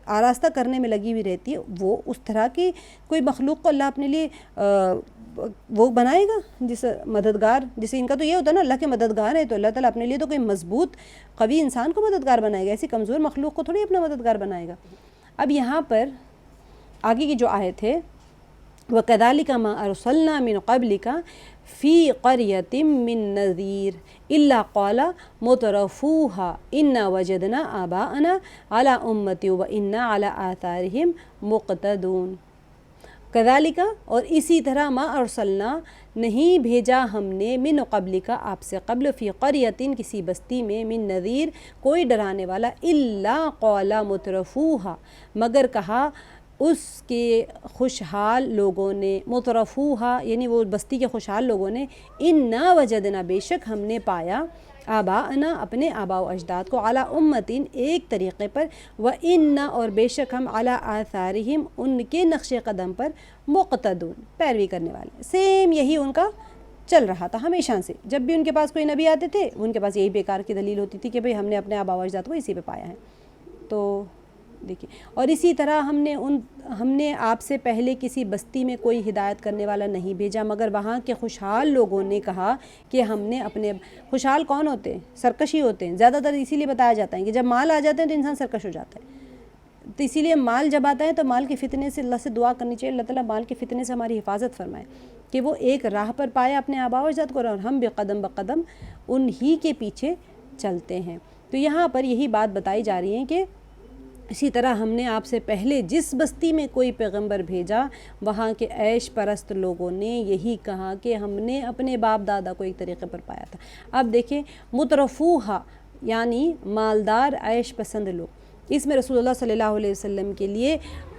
آراستہ کرنے میں لگی ہوئی رہتی ہے۔ وہ اس طرح کی کوئی مخلوق کو اللہ اپنے لیے وہ بنائے گا جس مددگار، جسے ان کا تو یہ ہوتا ہے نا اللہ کے مددگار ہے، تو اللہ تعالیٰ اپنے لیے تو کوئی مضبوط قوی انسان کو مددگار بنائے گا، ایسی کمزور مخلوق کو تھوڑی اپنا مددگار بنائے گا۔ اب یہاں پر آگے کی جو آیت ہے وَكَذَلِكَ مَا أَرْسَلْنَا مِن قَبْلِكَ فِي قَرْيَةٍ مِّن نَذِيرٍ إِلَّا قَالَ مُتْرَفُوهَا إِنَّا وَجَدْنَا آبَاءَنَا عَلَىٰ أُمَّةٍ وَإِنَّا عَلَىٰ آثَارِهِمْ مُقْتَدُونَ۔ کذالک، اور اسی طرح ما ارسلنا نہیں بھیجا ہم نے من قبلک آپ سے قبل، فی قریۃ کسی بستی میں، من نذیر کوئی ڈرانے والا، الا قال مترفوہا مگر کہا اس کے خوشحال لوگوں نے، مترفوہا یعنی وہ بستی کے خوشحال لوگوں نے، انا وجدنا بے شک ہم نے پایا، آباءنا اپنے آباء و اجداد کو، علی امتین ایک طریقے پر، وَإِنَّا اور بے شک ہم علی آثارہم ان کے نقش قدم پر، مقتدون پیروی کرنے والے، سیم یہی ان کا چل رہا تھا ہمیشہ سے۔ جب بھی ان کے پاس کوئی نبی آتے تھے ان کے پاس یہی بیکار کی دلیل ہوتی تھی کہ بھئی ہم نے اپنے آباء و اجداد کو اسی پہ پایا ہے۔ تو دیکھیں، اور اسی طرح ہم نے آپ سے پہلے کسی بستی میں کوئی ہدایت کرنے والا نہیں بھیجا مگر وہاں کے خوشحال لوگوں نے کہا کہ ہم نے اپنے، خوشحال کون ہوتے ہیں؟ سرکشی ہوتے ہیں زیادہ تر، اسی لیے بتایا جاتا ہے کہ جب مال آ جاتے ہیں تو انسان سرکش ہو جاتا ہے۔ تو اسی لیے مال جب آتا ہے تو مال کے فتنے سے اللہ سے دعا کرنی چاہیے، اللہ تعالیٰ مال کے فتنے سے ہماری حفاظت فرمائے کہ وہ ایک راہ پر پایا اپنے آباء و اجداد کو، اور ہم بھی قدم بقدم انہی کے پیچھے چلتے ہیں۔ تو یہاں پر یہی بات بتائی جا رہی ہے کہ اسی طرح ہم نے آپ سے پہلے جس بستی میں کوئی پیغمبر بھیجا وہاں کے عیش پرست لوگوں نے یہی کہا کہ ہم نے اپنے باپ دادا کو ایک طریقے پر پایا تھا۔ اب دیکھیں، مترفوہا یعنی مالدار عیش پسند لوگ، اس میں رسول اللہ صلی اللہ علیہ وسلم کے لیے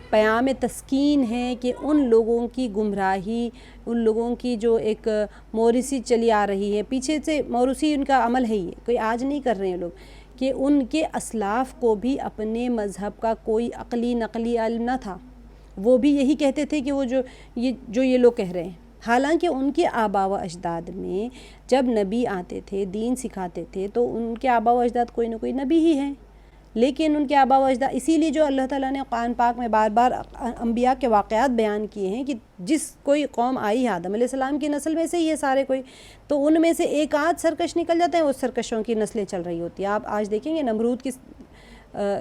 پیام تسکین ہے کہ ان لوگوں کی گمراہی، ان لوگوں کی جو ایک موروثی چلی آ رہی ہے، پیچھے سے موروثی ان کا عمل ہے، یہ کوئی آج نہیں کر رہے ہیں لوگ، کہ ان کے اسلاف کو بھی اپنے مذہب کا کوئی عقلی نقلی علم نہ تھا، وہ بھی یہی کہتے تھے کہ وہ جو یہ لوگ کہہ رہے ہیں، حالانکہ ان کے آباء و اجداد میں جب نبی آتے تھے دین سکھاتے تھے تو ان کے آباء و اجداد کوئی نہ کوئی نبی ہی ہیں، لیکن ان کے آباء و اجداد، اسی لیے جو اللہ تعالیٰ نے قرآن پاک میں بار بار انبیاء کے واقعات بیان کیے ہیں کہ جس کوئی قوم آئی آدم علیہ السلام کی نسل میں سے ہی ہے سارے کوئی، تو ان میں سے ایک آدھ سرکش نکل جاتے ہیں، اس سرکشوں کی نسلیں چل رہی ہوتی ہیں۔ آپ آج دیکھیں گے نمرود کی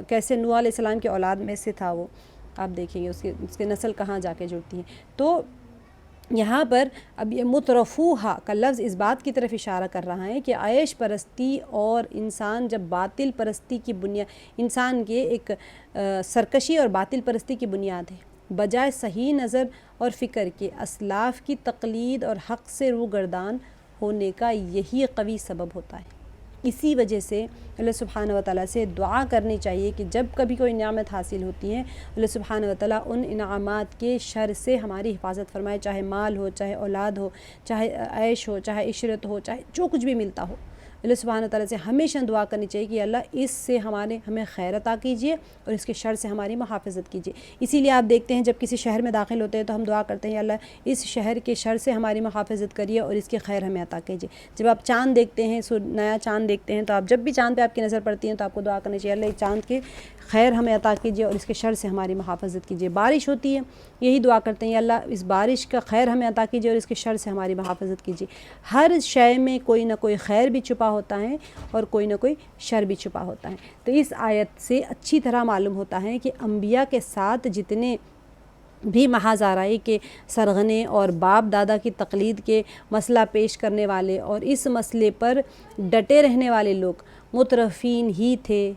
کیسے نوح علیہ السلام کی اولاد میں سے تھا وہ، آپ دیکھیں گے اس کے نسل کہاں جا کے جڑتی ہے۔ تو یہاں پر اب یہ مترفوہا کا لفظ اس بات کی طرف اشارہ کر رہا ہے کہ عیش پرستی اور انسان جب باطل پرستی کی بنیاد، انسان کے ایک سرکشی اور باطل پرستی کی بنیاد ہے، بجائے صحیح نظر اور فکر کے اسلاف کی تقلید اور حق سے روگردان ہونے کا یہی قوی سبب ہوتا ہے۔ اسی وجہ سے اللہ سبحانہ و تعالیٰ سے دعا کرنی چاہیے کہ جب کبھی کوئی نعمت حاصل ہوتی ہے اللہ سبحانہ و تعالیٰ ان انعامات کے شر سے ہماری حفاظت فرمائے، چاہے مال ہو، چاہے اولاد ہو، چاہے عیش ہو، چاہے عشرت ہو، چاہے جو کچھ بھی ملتا ہو۔ اللہ سبحانہ و تعالیٰ سے ہمیشہ دعا کرنی چاہیے کہ اللہ اس سے ہمیں خیر عطا کیجیے اور اس کے شر سے ہماری محافظت کیجیے۔ اسی لیے آپ دیکھتے ہیں جب کسی شہر میں داخل ہوتے ہیں تو ہم دعا کرتے ہیں اللہ اس شہر کے شر سے ہماری محافظت کریے اور اس کے خیر ہمیں عطا کیجیے۔ جب آپ چاند دیکھتے ہیں، نیا چاند دیکھتے ہیں، تو آپ جب بھی چاند پہ آپ کی نظر پڑتی ہے تو آپ کو دعا کرنی چاہیے اللہ اس چاند کے خیر ہمیں عطا کیجیے اور اس کے شر سے ہماری محافظت کیجیے۔ بارش ہوتی ہے، یہی دعا کرتے ہیں اللہ اس بارش کا خیر ہمیں عطا کیجیے اور اس کے شر سے ہماری محافظت کیجیے۔ ہر شے میں کوئی نہ کوئی خیر بھی چھپا ہوتا ہے اور کوئی نہ کوئی شر بھی چھپا ہوتا ہے۔ تو اس آیت سے اچھی طرح معلوم ہوتا ہے کہ انبیاء کے ساتھ جتنے بھی محاذ آرائی کے سرغنے اور باپ دادا کی تقلید کے مسئلہ پیش کرنے والے اور اس مسئلے پر ڈٹے رہنے والے لوگ مترفین ہی تھے،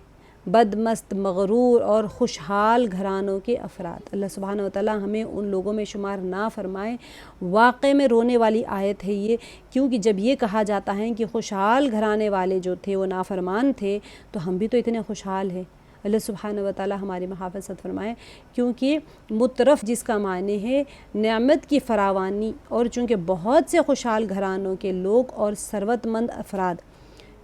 بدمست، مغرور اور خوشحال گھرانوں کے افراد۔ اللہ سبحانہ و تعالیٰ ہمیں ان لوگوں میں شمار نہ فرمائے۔ واقع میں رونے والی آیت ہے یہ، کیونکہ جب یہ کہا جاتا ہے کہ خوشحال گھرانے والے جو تھے وہ نافرمان تھے، تو ہم بھی تو اتنے خوشحال ہیں۔ اللہ سبحانہ و تعالیٰ ہماری محافظت فرمائے، کیونکہ مترف جس کا معنی ہے نعمت کی فراوانی، اور چونکہ بہت سے خوشحال گھرانوں کے لوگ اور ثروت مند افراد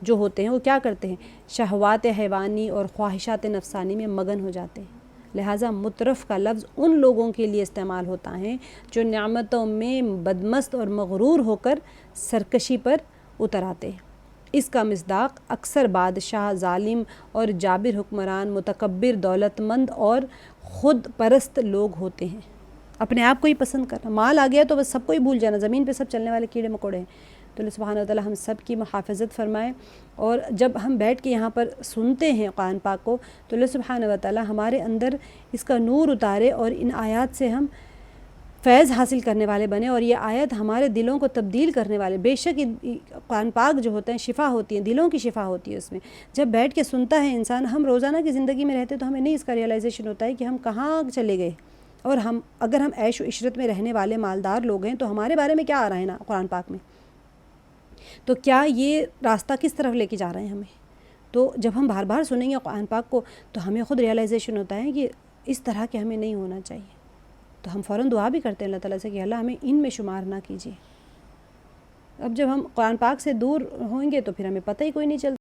جو ہوتے ہیں وہ کیا کرتے ہیں، شہوات حیوانی اور خواہشات نفسانی میں مگن ہو جاتے ہیں۔ لہٰذا مترف کا لفظ ان لوگوں کے لیے استعمال ہوتا ہے جو نعمتوں میں بدمست اور مغرور ہو کر سرکشی پر اتر آتے ہیں۔ اس کا مصداق اکثر بادشاہ، ظالم اور جابر حکمران، متکبر، دولت مند اور خود پرست لوگ ہوتے ہیں۔ اپنے آپ کو ہی پسند کرنا، مال آ گیا تو بس سب کو ہی بھول جانا، زمین پہ سب چلنے والے کیڑے مکوڑے ہیں۔ تو اللہ سبحانہ وتعالی ہم سب کی محافظت فرمائے، اور جب ہم بیٹھ کے یہاں پر سنتے ہیں قرآن پاک کو تو اللہ سبحانہ وتعالی ہمارے اندر اس کا نور اتارے اور ان آیات سے ہم فیض حاصل کرنے والے بنے، اور یہ آیت ہمارے دلوں کو تبدیل کرنے والے۔ بے شک قرآن پاک جو ہوتے ہیں شفا ہوتی ہیں، دلوں کی شفا ہوتی ہے اس میں۔ جب بیٹھ کے سنتا ہے انسان، ہم روزانہ کی زندگی میں رہتے تو ہمیں نہیں اس کا ریئلائزیشن ہوتا ہے کہ ہم کہاں چلے گئے، اور اگر ہم عیش و عشرت میں رہنے والے مالدار لوگ ہیں تو ہمارے بارے میں کیا آ رہا ہے نا قرآن پاک میں، تو کیا یہ راستہ کس طرف لے کے جا رہے ہیں ہمیں۔ تو جب ہم بار بار سنیں گے قرآن پاک کو تو ہمیں خود ریئلائزیشن ہوتا ہے کہ اس طرح کے ہمیں نہیں ہونا چاہیے۔ تو ہم فوراً دعا بھی کرتے ہیں اللہ تعالیٰ سے کہ اللہ ہمیں ان میں شمار نہ کیجیے۔ اب جب ہم قرآن پاک سے دور ہوں گے تو پھر ہمیں پتہ ہی کوئی نہیں چلتا۔